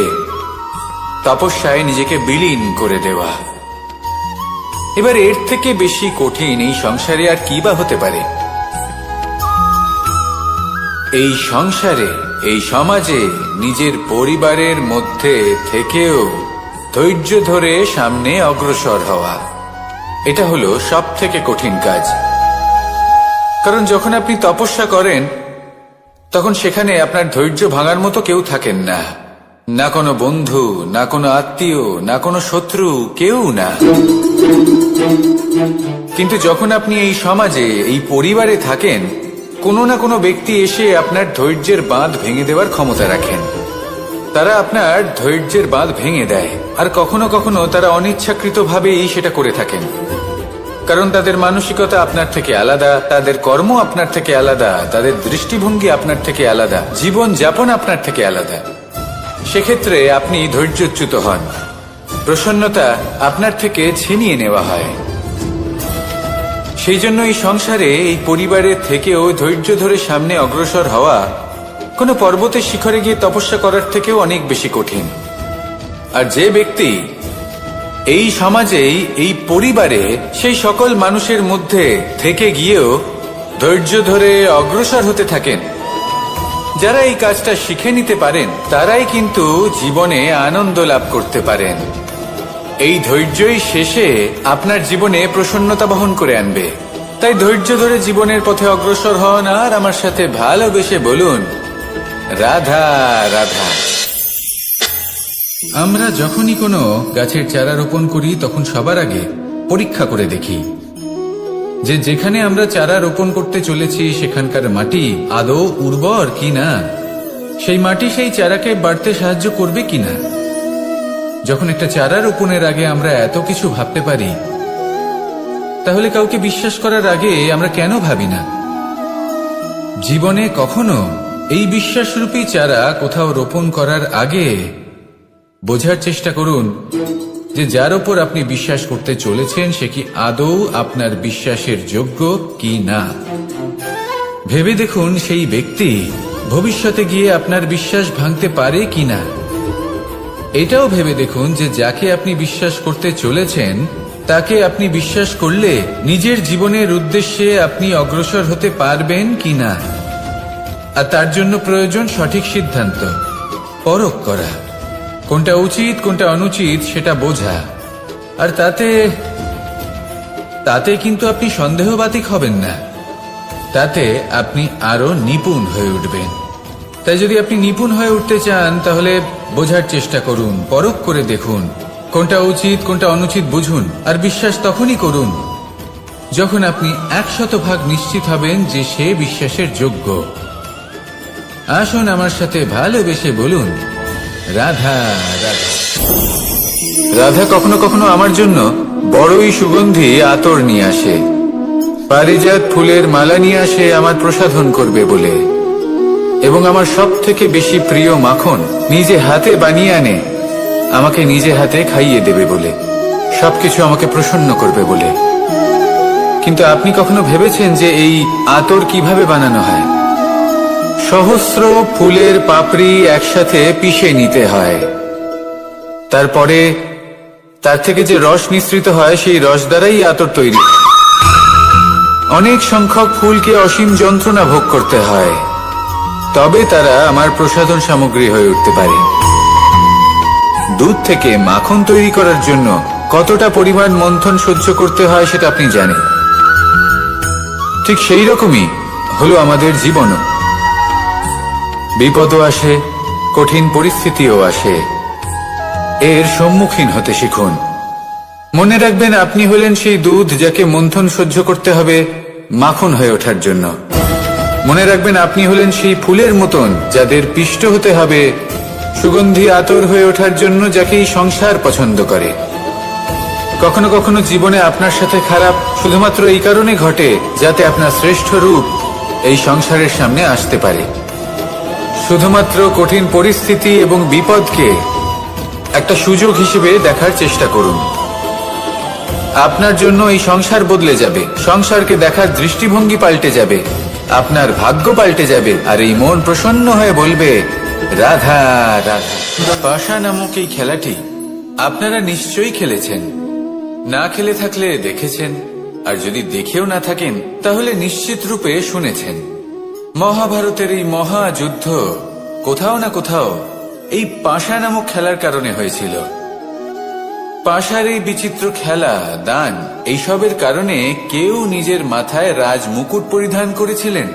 তপস্যায় নিজেকে বিলীন করে দেওয়া। এবার এর থেকে বেশি কঠিন এই সংসারে আর কি বা হতে পারে? এই সংসারে, এই সমাজে, নিজের পরিবারের মধ্যে থেকেও ধৈর্য ধরে সামনে অগ্রসর হওয়া, এটা হলো সব থেকে কঠিন কাজ। কারণ যখন আপনি তপস্যা করেন তখন সেখানে আপনার ধৈর্য ভাঙার মতো কেউ থাকেন না, না কোনো বন্ধু, না কোনো আত্মীয়, না কোনো শত্রু, কেউ না। কিন্তু যখন আপনি এই সমাজে, এই পরিবারে থাকেন, কোনো না কোনো ব্যক্তি এসে আপনার ধৈর্যের বাঁধ ভেঙে দেওয়ার ক্ষমতা রাখেন। তারা আপনার ধৈর্যের বাঁধ ভেঙে দেয়, আর কখনো কখনো তারা অনিচ্ছাকৃতভাবেই সেটা করে থাকেন। কারণ তাদের মানসিকতা আপনার থেকে আলাদা, তাদের কর্ম আপনার থেকে আলাদা, তাদের দৃষ্টিভঙ্গি আপনার থেকে আলাদা, জীবন যাপন আপনার থেকে আলাদা। সেক্ষেত্রে আপনি ধৈর্যচ্যুত হন, প্রসন্নতা আপনার থেকে ছিনিয়ে নেওয়া হয়। সেই জন্য এই সংসারে, এই পরিবারের থেকেও ধৈর্য ধরে সামনে অগ্রসর হওয়া কোনো পর্বতের শিখরে গিয়ে তপস্যা করার থেকেও অনেক বেশি কঠিন। আর যে ব্যক্তি এই সমাজেই, এই পরিবারে, সেই সকল মানুষের মধ্যে থেকে গিয়েও ধৈর্য ধরে অগ্রসর হতে থাকেন, যারা এই কাজটা শিখে নিতে পারেন, তারাই কিন্তু জীবনে আনন্দ লাভ করতে পারেন। এই ধৈর্যই শেষে আপনার জীবনে প্রসন্নতা বহন করে আনবে। তাই ধৈর্য ধরে জীবনের পথে অগ্রসর হন আর আমার সাথে ভালোবেসে বলুন, রাধা রাধা। আমরা যখনই কোনো গাছের চারা রোপণ করি তখন সবার আগে পরীক্ষা করে দেখি যে যেখানে আমরা চারা রোপণ করতে চলেছি সেখানকার মাটি আদৌ উর্বর কিনা, সেই মাটি সেই চারাকে বাড়তে সাহায্য করবে কিনা। যখন একটা চারা রোপণের আগে আমরা এত কিছু ভাবতে পারি, তাহলে কাউকে বিশ্বাস করার আগে আমরা কেন ভাবি না? জীবনে কখনো এই বিশ্বাসরূপী চারা কোথাও রোপণ করার আগে বোঝার চেষ্টা করুন যে যার ওপর আপনি বিশ্বাস করতে চলেছেন সে কি আদৌ আপনার বিশ্বাসের যোগ্য কি না। ভেবে দেখুন সেই ব্যক্তি ভবিষ্যতে গিয়ে আপনার বিশ্বাস ভাঙতে পারে কিনা। এটাও ভেবে দেখুন যে যাকে আপনি বিশ্বাস করতে চলেছেন তাকে আপনি বিশ্বাস করলে নিজের জীবনের উদ্দেশ্যে আপনি অগ্রসর হতে পারবেন কিনা। আর তার জন্য প্রয়োজন সঠিক সিদ্ধান্ত, পরখ করা, কোনটা উচিত কোনটা অনুচিত সেটা বোঝা। আর তাতে কিন্তু আপনি সন্দেহবাতিক হবেন না, তাতে আপনি আরো নিপুণ হয়ে উঠবেন। তাই যদি আপনি নিপুণ হয়ে উঠতে চান তাহলে বোঝার চেষ্টা করুন, পরখ করে দেখুন, কোনটা উচিত কোনটা অনুচিত বুঝুন, আর বিশ্বাস তখনই করুন যখন আপনি 100% নিশ্চিত হবেন যে সে বিশ্বাসের যোগ্য। আসুন আমার সাথে ভালোবেসে বলুন, রাধা রাধা। রাধা কখনো কখনো আমার জন্য বড়ই সুগন্ধি আতর নিয়ে আসে, পারিজাত ফুলের মালা নিয়ে আসে আমার প্রসাধন করবে বলে, এবং আমার সব থেকে বেশি প্রিয় মাখন নিজে হাতে বানিয়ে আনে আমাকে নিজে হাতে খাইয়ে দেবে বলে, সবকিছু আমাকে প্রসন্ন করবে বলে। কিন্তু আপনি কখনো ভেবেছেন যে এই আতর কিভাবে বানানো হয়? সহস্র ফুলের পাপড়ি একসাথে পিষে নিতে হয়, তারপরে তার থেকে যে রস নিঃসৃত হয় সেই রস দ্বারাই আতর তৈরি। অনেক সংখ্যক ফুলকে অসীম যন্ত্রণা ভোগ করতে হয়, তবে তারা আমার প্রসাধন সামগ্রী হয়ে উঠতে পারে। দুধ থেকে মাখন তৈরি করার জন্য কতটা পরিমাণ মন্থন সহ্য করতে হয় সেটা আপনি জানেন। ঠিক সেই রকমই হলো আমাদের জীবনও। বিপদও আসে, কঠিন পরিস্থিতিও আসে, এর সম্মুখীন হতে শিখুন। মনে রাখবেন, আপনি হলেন সেই দুধ যাকে মন্থন সহ্য করতে হবে মাখন হয়ে ওঠার জন্য। মনে রাখবেন, আপনি হলেন সেই ফুলের মতন যাদের পিষ্ট হতে হবে সুগন্ধি আতর হয়ে ওঠার জন্য, যাকে এই সংসার পছন্দ করে। কখনো কখনো জীবনে আপনার সাথে খারাপ শুধুমাত্র এই কারণে ঘটে যাতে আপনার শ্রেষ্ঠ রূপ এই সংসারের সামনে আসতে পারে। শুধুমাত্র কঠিন পরিস্থিতি এবং বিপদকে একটা সুযোগ হিসেবে দেখার চেষ্টা করুন। আপনার জন্য এই সংসার বদলে যাবে, সংসারকে দেখার দৃষ্টিভঙ্গি পাল্টে যাবে, আপনার ভাগ্য পাল্টে যাবে, আর এই মন প্রসন্ন হয়ে বলবে, রাধা রাধা। পাশা নামক এই খেলাটি আপনারা নিশ্চয়ই খেলেছেন, না খেলে থাকলে দেখেছেন, আর যদি দেখেও না থাকেন তাহলে নিশ্চিত রূপে শুনেছেন। মহাভারতের এই মহাযুদ্ধ কোথাও না কোথাও এই পাশা নামক খেলার কারণে হয়েছিল। পাশার এই বিচিত্র খেলা, দান, এইসবের কারণে কেউ নিজের মাথায় রাজ মুকুট পরিধান করেছিলেন,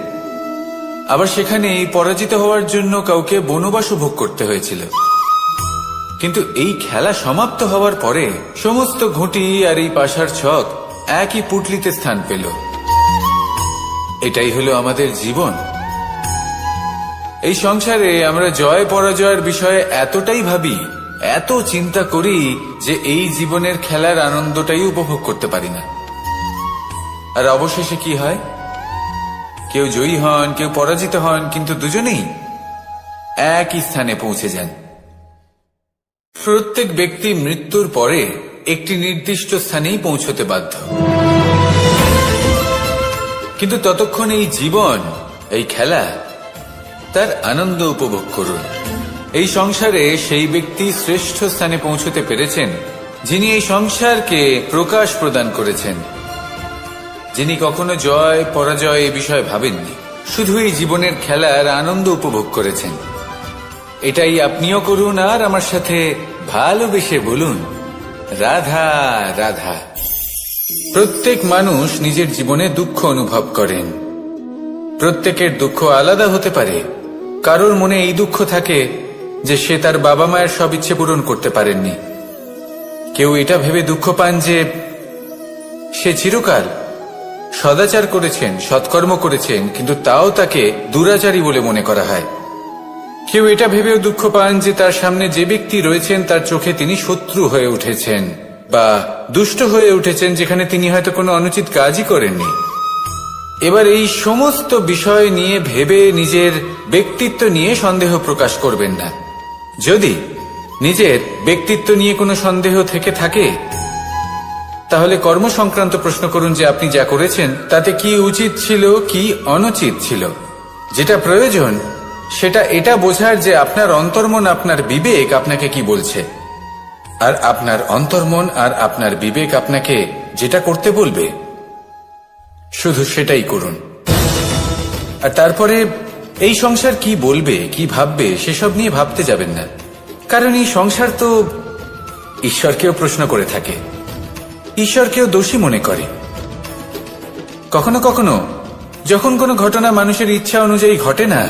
আবার সেখানে পরাজিত হওয়ার জন্য কাউকে বনবাস ভোগ করতে হয়েছিল। কিন্তু এই খেলা সমাপ্ত হওয়ার পরে সমস্ত ঘুঁটি আর এই পাশার ছক একই পুটলিতে স্থান পেল। এটাই হলো আমাদের জীবন। এই সংসারে আমরা জয় পরাজয়ের বিষয়ে এতটাই ভাবি, এত চিন্তা করি যে এই জীবনের খেলার আনন্দটাই উপভোগ করতে পারি না। আর অবশেষে কি হয়? কেউ জয়ী হন, কেউ পরাজিত হন, কিন্তু দুজনেই একই স্থানে পৌঁছে যান। প্রত্যেক ব্যক্তি মৃত্যুর পরে একটি নির্দিষ্ট স্থানেই পৌঁছতে বাধ্য, কিন্তু ততক্ষণ এই জীবন, এই খেলা, তার আনন্দ উপভোগ করুন। এই সংসারে সেই ব্যক্তি শ্রেষ্ঠ স্থানে পৌঁছতে পেরেছেন যিনি এই সংসারকে প্রকাশ প্রদান করেছেন, যিনি কখনো জয় পরাজয় এ বিষয়ে ভাবেননি, শুধু এই জীবনের খেলার আনন্দ উপভোগ করেছেন। এটাই আপনিও করুন, আর আমার সাথে ভালোবেসে বলুন, রাধা রাধা। প্রত্যেক মানুষ নিজের জীবনে দুঃখ অনুভব করেন। প্রত্যেকের দুঃখ আলাদা হতে পারে। কারোর মনে এই দুঃখ থাকে যে সে তার বাবা মায়ের সব ইচ্ছে পূরণ করতে পারেননি। কেউ এটা ভেবে দুঃখ পান যে সে চিরকাল সদাচার করেছেন, সৎকর্ম করেছেন, কিন্তু তাও তাকে দুরাচারী বলে মনে করা হয়। কেউ এটা ভেবেও দুঃখ পান যে তার সামনে যে ব্যক্তি রয়েছেন তার চোখে তিনি শত্রু হয়ে উঠেছেন বা দুষ্ট হয়ে উঠেছেন, যেখানে তিনি হয়তো কোনো অনুচিত কাজই করেননি। এবার এই সমস্ত বিষয় নিয়ে ভেবে নিজের ব্যক্তিত্ব নিয়ে সন্দেহ প্রকাশ করবেন না। যদি নিজের ব্যক্তিত্ব নিয়ে কোনো সন্দেহ থেকে থাকে তাহলে কর্ম সংক্রান্ত প্রশ্ন করুন যে আপনি যা করেছেন তাতে কি উচিত ছিল, কি অনুচিত ছিল। যেটা প্রয়োজন সেটা এটা বোঝার যে আপনার অন্তর্মন, আপনার বিবেক আপনাকে কি বলছে, আর আপনার অন্তর্মন আর আপনার বিবেক আপনাকে যেটা করতে বলবে শুধু সেটাই করুন। আর তারপরে এই সংসার কি বলবে, কি ভাববে সেসব নিয়ে ভাবতে যাবেন না, কারণ এই সংসার তো ঈশ্বরকেও প্রশ্ন করে থাকে, ঈশ্বরকেও দোষী মনে করে। কখনো কখনো যখন কোনো ঘটনা মানুষের ইচ্ছা অনুযায়ী ঘটে না,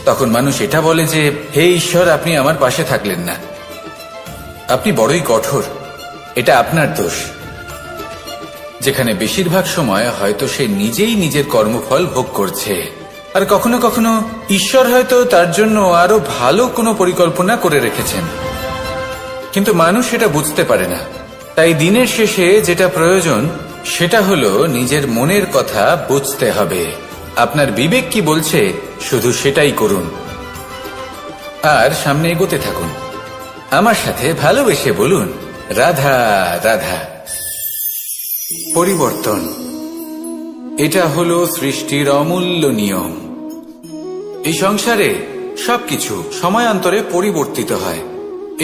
তখন মানুষ এটা বলে যে হে ঈশ্বর, আপনি আমার পাশে থাকলেন না, আপনি বড়ই কঠোর, এটা আপনার দোষ। যেখানে বেশিরভাগ সময় হয়তো সে নিজেই নিজের কর্মফল ভোগ করছে, আর কখনো কখনো ঈশ্বর হয়তো তার জন্য আরো ভালো কোনো পরিকল্পনা করে রেখেছেন, কিন্তু মানুষ এটা বুঝতে পারে না। তাই দিনের শেষে যেটা প্রয়োজন সেটা হলো নিজের মনের কথা বুঝতে হবে। আপনার বিবেক কি বলছে শুধু সেটাই করুন, আর সামনে এগোতে থাকুন। আমার সাথে ভালোবেসে বলুন, রাধা রাধা। পরিবর্তন, এটা হলো সৃষ্টির অমূল্য নিয়ম। এই সংসারে সবকিছু সময়ান্তরে পরিবর্তিত হয়,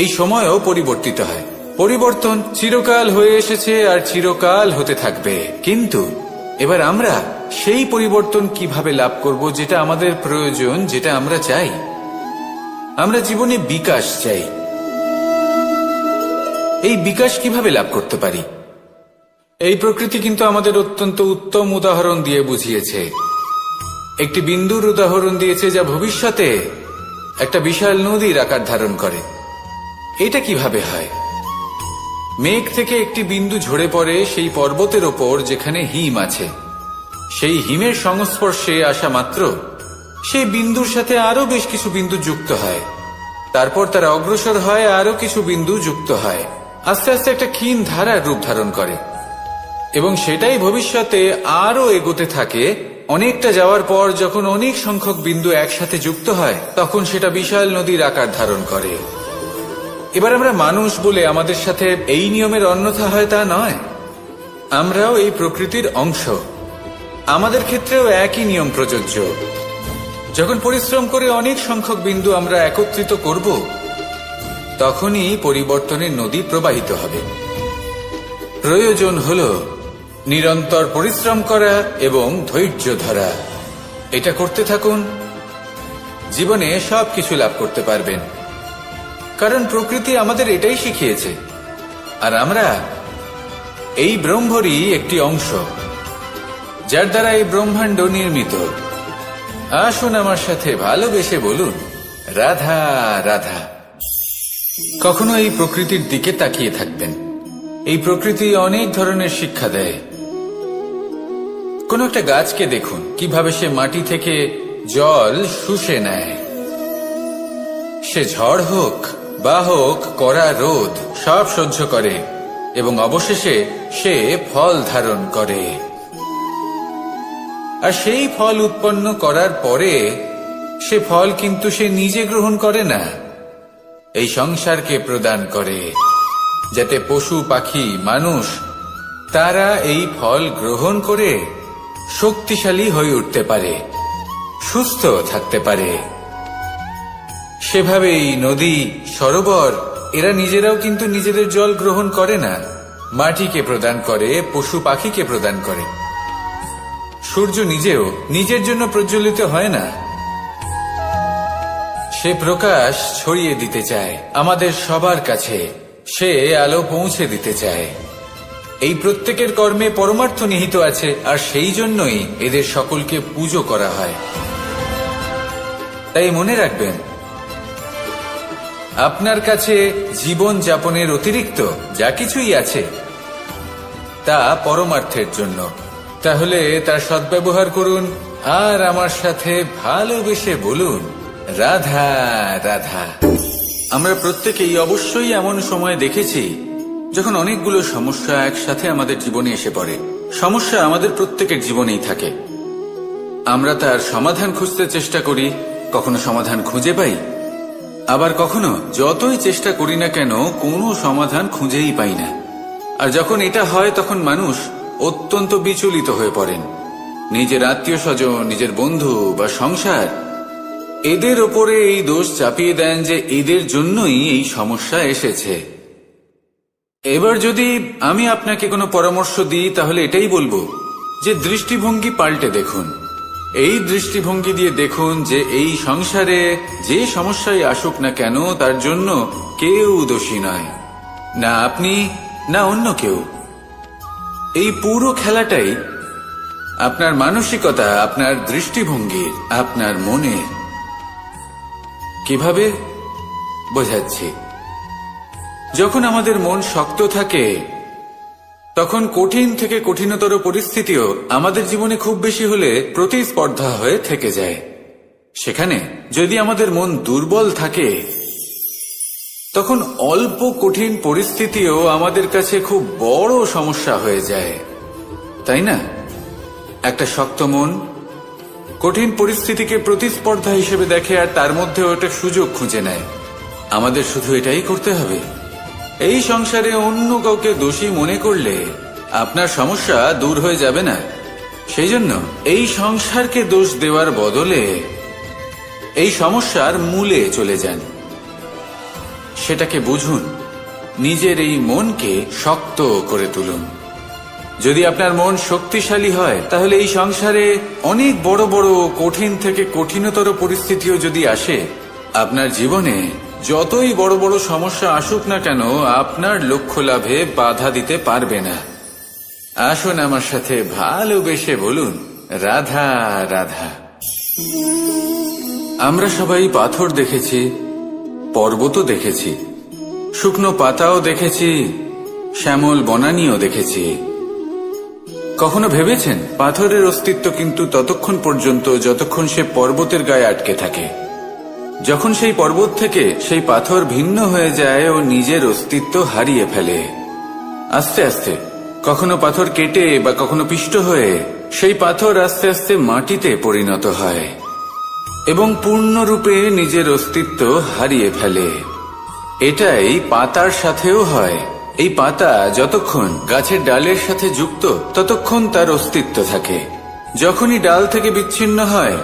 এই সময়ও পরিবর্তিত হয়। পরিবর্তন চিরকাল হয়ে এসেছে আর চিরকাল হতে থাকবে, কিন্তু এবার আমরা সেই পরিবর্তন কিভাবে লাভ করব যেটা আমাদের প্রয়োজন, যেটা আমরা চাই। আমরা জীবনে বিকাশ চাই। এই বিকাশ কিভাবে লাভ করতে পারি? এই প্রকৃতি কিন্তু আমাদের অত্যন্ত উত্তম উদাহরণ দিয়ে বুঝিয়েছে। একটি বিন্দুর উদাহরণ দিয়েছে যা ভবিষ্যতে একটা বিশাল নদীর আকার ধারণ করে। এটা কিভাবে হয়? মেঘ থেকে একটি বিন্দু ঝরে পড়ে সেই পর্বতের ওপর যেখানে হিম আছে। সেই হিমের সংস্পর্শে আসা মাত্র সেই বিন্দুর সাথে আরো বেশ কিছু বিন্দু যুক্ত হয়, তারপর তারা অগ্রসর হয়, আরো কিছু বিন্দু যুক্ত হয়, আস্তে আস্তে একটা ক্ষীণ ধারার রূপ ধারণ করে, এবং সেটাই ভবিষ্যতে আরো এগোতে থাকে। অনেকটা যাওয়ার পর যখন অনেক সংখ্যক বিন্দু একসাথে যুক্ত হয়, তখন সেটা বিশাল নদীর আকার ধারণ করে। এবার আমরা মানুষ বলে আমাদের সাথে এই নিয়মের অন্যথা হয় তা নয়। আমরাও এই প্রকৃতির অংশ, আমাদের ক্ষেত্রেও একই নিয়ম প্রযোজ্য। যখন পরিশ্রম করে অনেক সংখ্যক বিন্দু আমরা একত্রিত করব, তখনই পরিবর্তনের নদী প্রবাহিত হবে। প্রয়োজন হল নিরন্তর পরিশ্রম করা এবং ধৈর্য ধরা। এটা করতে থাকুন, জীবনে সবকিছু লাভ করতে পারবেন, কারণ প্রকৃতি আমাদের এটাই শিখিয়েছে। আর আমরা এই ব্রহ্মরই একটি অংশ, যার দ্বারা এই ব্রহ্মাণ্ড নির্মিত। আসুন আমার সাথে ভালোবেসে বলুন, রাধা রাধা। কখনো এই প্রকৃতির দিকে তাকিয়ে থাকবেন। এই প্রকৃতি অনেক ধরনের শিক্ষা দেয়। কোন একটা গাছকে দেখুন, কিভাবে সে মাটি থেকে জল শুষে নেয়। সে ঝড় হোক বা হোক কড়া রোদ, সব সহ্য করে এবং অবশেষে সে ফল ধারণ করে। আর সেই ফল উৎপন্ন করার পরে সে ফল কিন্তু সে নিজে গ্রহণ করে না, এই সংসারকে প্রদান করে, যাতে পশু পাখি মানুষ তারা এই ফল গ্রহণ করে শক্তিশালী হয়ে উঠতে পারে, সুস্থ থাকতে পারে। সেভাবেই নদী, সরোবর এরা নিজেরাও কিন্তু নিজেদের জল গ্রহণ করে না, মাটিকে প্রদান করে, পশু পাখিকে প্রদান করে। সূর্য নিজেও নিজের জন্য প্রজ্বলিত হয় না, সে প্রকাশ ছড়িয়ে দিতে চায় আমাদের সবার কাছে, সে আলো পৌঁছে দিতে চায়। এই প্রত্যেকের কর্মে পরমার্থ নিহিত আছে, আর সেই জন্যই এদের সকলকে পুজো করা হয়। তাই মনে রাখবেন, আপনার কাছে জীবন যাপনের অতিরিক্ত যা কিছুই আছে তা পরমার্থের জন্য। তাহলে তার সদ্ব্যবহার করুন, আর আমার সাথে ভালোবেসে বলুন, রাধা রাধা। আমরা প্রত্যেকেই অবশ্যই এমন সময় দেখেছি যখন অনেকগুলো সমস্যা একসাথে আমাদের জীবনে এসে পড়ে। সমস্যা আমাদের প্রত্যেকের জীবনেই থাকে। আমরা তার সমাধান খুঁজতে চেষ্টা করি, কখনো সমাধান খুঁজে পাই, আবার কখনো যতই চেষ্টা করি না কেন কোনো সমাধান খুঁজেই পাই না। আর যখন এটা হয় তখন মানুষ অত্যন্ত বিচলিত হয়ে পড়েন। নিজের আত্মীয় স্বজন, নিজের বন্ধু বা সংসার, এদের ওপরে এই দোষ চাপিয়ে দেন যে এদের জন্যই এই সমস্যা এসেছে। এবার যদি আমি আপনাকে কোনো পরামর্শ দিই, তাহলে এটাই বলবো যে দৃষ্টিভঙ্গি পাল্টে দেখুন। এই দৃষ্টিভঙ্গি দিয়ে দেখুন যে এই সংসারে যে সমস্যায় আসুক না কেন তার জন্য কেউ দোষী নয়, না আপনি না অন্য কেউ। এই পুরো খেলাটাই আপনার মানসিকতা, আপনার দৃষ্টিভঙ্গি, আপনার মনের। কিভাবে বোঝাচ্ছি? যখন আমাদের মন শক্ত থাকে তখন কঠিন থেকে কঠিনতর পরিস্থিতিও আমাদের জীবনে খুব বেশি হলে প্রতিস্পর্ধা হয়ে থেকে যায়। সেখানে যদি আমাদের মন দুর্বল থাকে, তখন অল্প কঠিন পরিস্থিতিও আমাদের কাছে খুব বড় সমস্যা হয়ে যায়, তাই না? একটা শক্ত মন কঠিন পরিস্থিতিকে প্রতিস্পর্ধা হিসেবে দেখে আর তার মধ্যে ওটা সুযোগ খুঁজে নেয়। আমাদের শুধু এটাই করতে হবে। এই সংসারে অন্য কাউকে দোষী মনে করলে আপনার সমস্যা দূর হয়ে যাবে না। সেই জন্য এই সংসারকে দোষ দেওয়ার বদলে এই সমস্যার মূলে চলে যান, সেটাকে বুঝুন, নিজের এই মনকে শক্ত করে তুলুন। যদি আপনার মন শক্তিশালী হয়, তাহলে এই সংসারে অনেক বড় বড় কঠিন থেকে কঠিনতর পরিস্থিতিও যদি আসে, আপনার জীবনে যতই বড় বড় সমস্যা আসুক না কেন, আপনার লক্ষ্য লাভে বাধা দিতে পারবে না। আসুন আমার সাথে ভালোবেসে বলুন, রাধা রাধা। আমরা সবাই পাথর দেখেছি, পর্বতও দেখেছি, শুকনো পাতাও দেখেছি, শ্যামল বনানীও দেখেছি। কখনো ভেবেছেন পাথরের অস্তিত্ব কিন্তু ততক্ষণ পর্যন্ত যতক্ষণ সে পর্বতের গায়ে আটকে থাকে। যখন সেই পর্বত থেকে সেই পাথর ভিন্ন হয়ে যায় ও নিজের অস্তিত্ব হারিয়ে ফেলে, আস্তে আস্তে কখনো পাথর কেটে বা কখনো পিষ্ট হয়ে সেই পাথর আস্তে আস্তে মাটিতে পরিণত হয় এবং পূর্ণরূপে নিজের অস্তিত্ব হারিয়ে ফেলে। এটাই পাতার সাথেও হয়। এই পাতা যতক্ষণ গাছের ডালের সাথে যুক্ত ততক্ষণ তার অস্তিত্ব থাকে। যখনই ডাল থেকে বিচ্ছিন্ন হয়,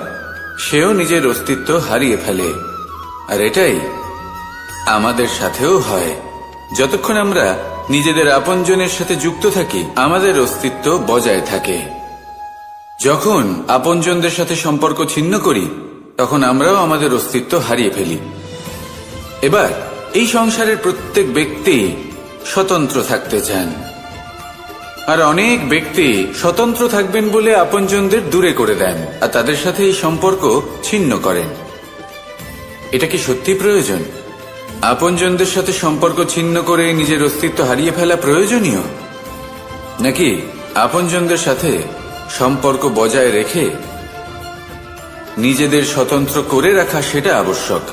সেও নিজের অস্তিত্ব হারিয়ে ফেলে। আর এটাই আমাদের সাথেও হয়। যতক্ষণ আমরা নিজেদের আপনজনের সাথে যুক্ত থাকি, আমাদের অস্তিত্ব বজায় থাকে। যখন আপনজনদের সাথে সম্পর্ক ছিন্ন করি, তখন আমরাও আমাদের অস্তিত্ব হারিয়ে ফেলি। এবার এই সংসারের প্রত্যেক ব্যক্তি স্বতন্ত্র থাকতে চান, আর অনেক ব্যক্তি স্বতন্ত্র থাকবেন বলে আপনজনদের দূরে করে দেন আর তাদের সাথে এই সম্পর্ক ছিন্ন করেন। এটা কি সত্যি প্রয়োজন? আপনজনদের সাথে সম্পর্ক ছিন্ন করে নিজের অস্তিত্ব হারিয়ে ফেলা প্রয়োজনীয়, নাকি আপনজনদের সাথে সম্পর্ক বজায় রেখে নিজেদের স্বতন্ত্র করে রাখা সেটা আবশ্যক?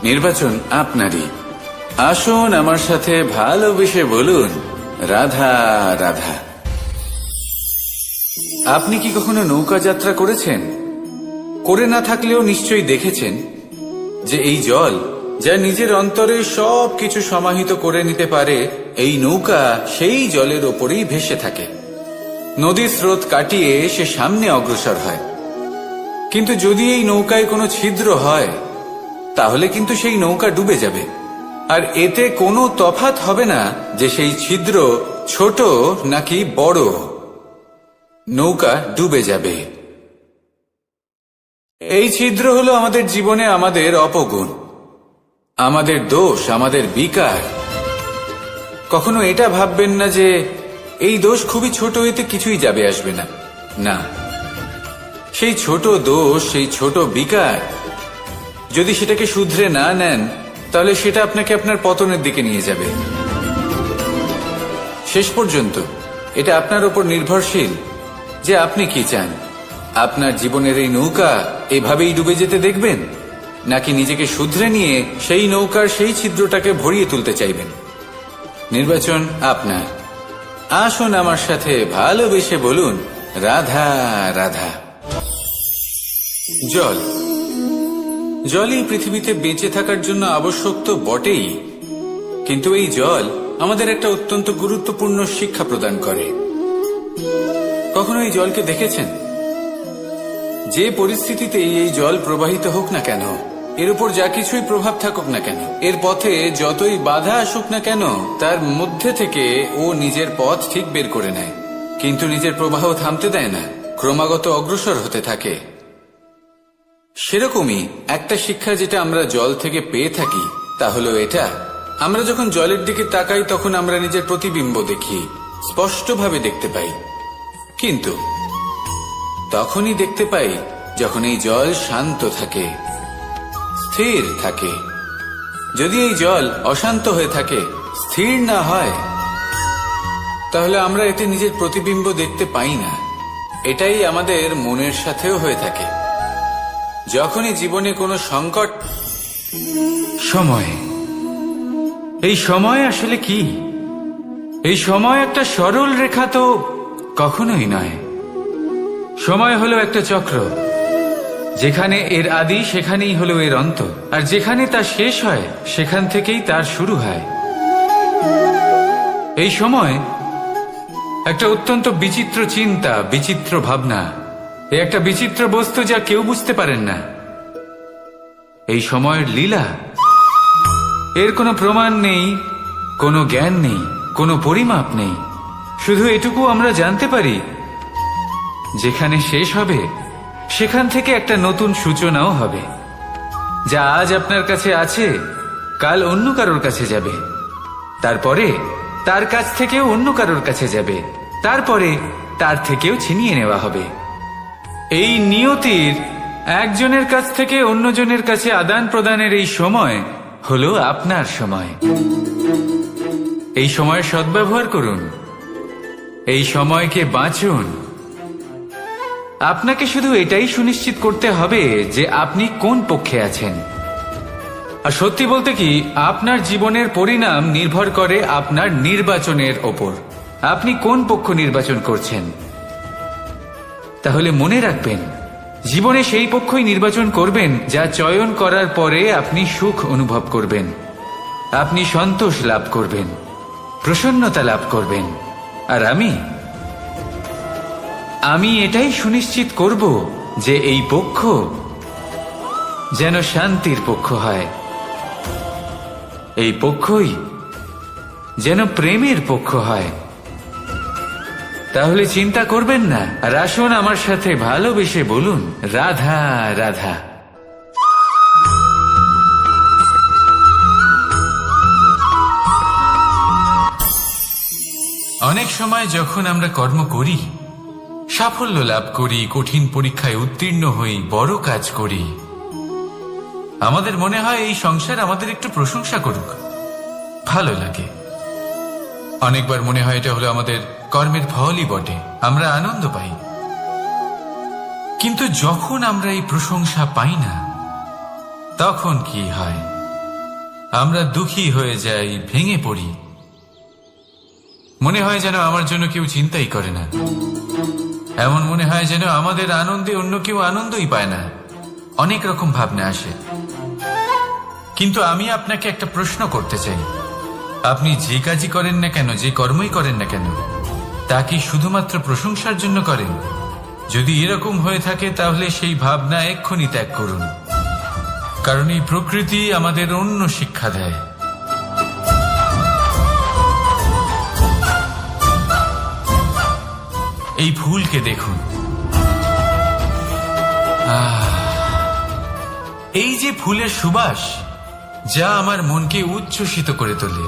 নির্বাচন আপনারই। আসুন আমার সাথে ভালোবেসে বলুন, রাধা রাধা। আপনি কি কখনো নৌকা যাত্রা করেছেন? করে না থাকলেও নিশ্চয়ই দেখেছেন যে এই জল যা নিজের অন্তরে সব কিছু সমাহিত করে নিতে পারে, এই নৌকা সেই জলের ওপরেই ভেসে থাকে। নদীর স্রোত কাটিয়ে সে সামনে অগ্রসর হয়। কিন্তু যদি এই নৌকায় কোনো ছিদ্র হয়, তাহলে কিন্তু সেই নৌকা ডুবে যাবে। আর এতে কোনো তফাৎ হবে না যে সেই ছিদ্র ছোট নাকি বড়, নৌকা ডুবে যাবে। এই ছিদ্র হলো আমাদের জীবনে আমাদের অপগুণ, আমাদের দোষ, আমাদের বিকার। কখনো এটা ভাববেন না যে এই দোষ খুবই ছোট, এতে কিছুই যাবে আসবে না। না, সেই ছোট দোষ, সেই ছোট বিকার, যদি সেটাকে শুধরে না নেন, তাহলে সেটা আপনাকে আপনার পতনের দিকে নিয়ে যাবে। শেষ পর্যন্ত এটা আপনার উপর নির্ভরশীল যে আপনি কি চান। আপনার জীবনের এই নৌকা এভাবেই ডুবে যেতে দেখবেন, নাকি নিজেকে শুধরে নিয়ে সেই নৌকার সেই ছিদ্রটাকে ভরিয়ে তুলতে চাইবেন? নির্বাচন আপনার। আসুন আমার সাথে ভালোবেসে বলুন, রাধা রাধা। জল, জলই পৃথিবীতে বেঁচে থাকার জন্য আবশ্যক তো বটেই, কিন্তু এই জল আমাদের একটা অত্যন্ত গুরুত্বপূর্ণ শিক্ষা প্রদান করে। কখনো এই জলকে দেখেছেন? যে পরিস্থিতিতেই এই জল প্রবাহিত হোক না কেন, এর উপর যা কিছুই প্রভাব থাকুক না কেন, এর পথে যতই বাধা আসুক না কেন, তার মধ্যে থেকে ও নিজের পথ ঠিক বের করে নেয়, কিন্তু নিজের প্রবাহ থামতে দেয় না, ক্রমাগত অগ্রসর হতে থাকে। সেরকমই একটা শিক্ষা যেটা আমরা জল থেকে পেয়ে থাকি, তা হলো এটা: আমরা যখন জলের দিকে তাকাই, তখন আমরা নিজের প্রতিবিম্ব দেখি, স্পষ্টভাবে দেখতে পাই। কিন্তু তখনই দেখতে পাই যখন এই জল শান্ত থাকে, স্থির থাকে। যদি এই জল অশান্ত হয়ে থাকে, স্থির না হয়, তাহলে আমরা এতে নিজের প্রতিবিম্ব দেখতে পাই না। এটাই আমাদের মনের সাথেও হয়ে থাকে। যখনই জীবনে কোনো সংকট, সময়, এই সময় আসলে কি? এই সময় একটা সরল রেখা তো কখনোই নয়। সময় হলো একটা চক্র, যেখানে এর আদি সেখানেই হলো এর অন্ত, আর যেখানে তা শেষ হয় সেখান থেকেই তার শুরু হয়। এই সময় একটা অত্যন্ত বিচিত্র চিন্তা, বিচিত্র ভাবনা, একটা বিচিত্র বস্তু যা কেউ বুঝতে পারেন না। এই সময়ের লীলা, এর কোনো প্রমাণ নেই, কোনো জ্ঞান নেই, কোনো পরিমাপ নেই। শুধু এটুকু আমরা জানতে পারি, যেখানে শেষ হবে সেখান থেকে একটা নতুন সূচনাও হবে। যা আজ আপনার কাছে আছে কাল অন্য কারোর কাছে যাবে, তারপরে তার কাছ থেকেও অন্য কারোর কাছে যাবে, তারপরে তার থেকেও ছিনিয়ে নেওয়া হবে। এই নিয়তির একজনের কাছ থেকে অন্যজনের কাছে আদান প্রদানের এই সময় হলো আপনার সময়। এই সময়ের সদ্ব্যবহার করুন, এই সময়কে বাঁচুন। আপনাকে শুধু এটাই সুনিশ্চিত করতে হবে যে আপনি কোন পক্ষে আছেন। আর সত্যি বলতে কি, আপনার জীবনের পরিণাম নির্ভর করে আপনার নির্বাচনের ওপর। আপনি কোন পক্ষ নির্বাচন করছেন। তাহলে মনে রাখবেন, জীবনে সেই পক্ষই নির্বাচন করবেন যা চয়ন করার পরে আপনি সুখ অনুভব করবেন, আপনি সন্তোষ লাভ করবেন, প্রসন্নতা লাভ করবেন। আর আমি এটাই সুনিশ্চিত করব যে এই পক্ষ যেন শান্তির পক্ষ হয়, এই পক্ষই যেন প্রেমের পক্ষ হয়। তাহলে চিন্তা করবেন না, আর আসুন আমার সাথে ভালোবেসে বলুন, রাধা রাধা। অনেক সময় যখন আমরা কর্ম করি, সাফল্য লাভ করি, কঠিন পরীক্ষায় উত্তীর্ণ হই, বড় কাজ করি, আমাদের মনে হয় এই সংসার আমাদের একটু প্রশংসা করুক, ভালো লাগে। অনেকবার মনে হয় এটা হলো আমাদের কর্মের ফলই বটে, আমরা আনন্দ পাই। কিন্তু যখন আমরা এই প্রশংসা পাই না, তখন কি হয়? আমরা দুঃখী হয়ে যাই, ভেঙে পড়ি। মনে হয় যেন আমার জন্য কেউ চিন্তাই করে না, এমন মনে হয় যেন আমাদের আনন্দে অন্য কেউ আনন্দই পায় না। অনেক রকম ভাবনা আসে। কিন্তু আমি আপনাকে একটা প্রশ্ন করতে চাই, আপনি যে কাজই করেন না কেন, যে কর্মই করেন না কেন, তা কি শুধুমাত্র প্রশংসার জন্য করেন? যদি এরকম হয়ে থাকে তাহলে সেই ভাবনা এক্ষুনি ত্যাগ করুন, কারণ এই প্রকৃতি আমাদের অন্য শিক্ষা দেয়। এই ফুলকে দেখুন, এই যে ফুলের সুবাস, যা আমার মনকে উচ্ছ্বসিত করে তোলে,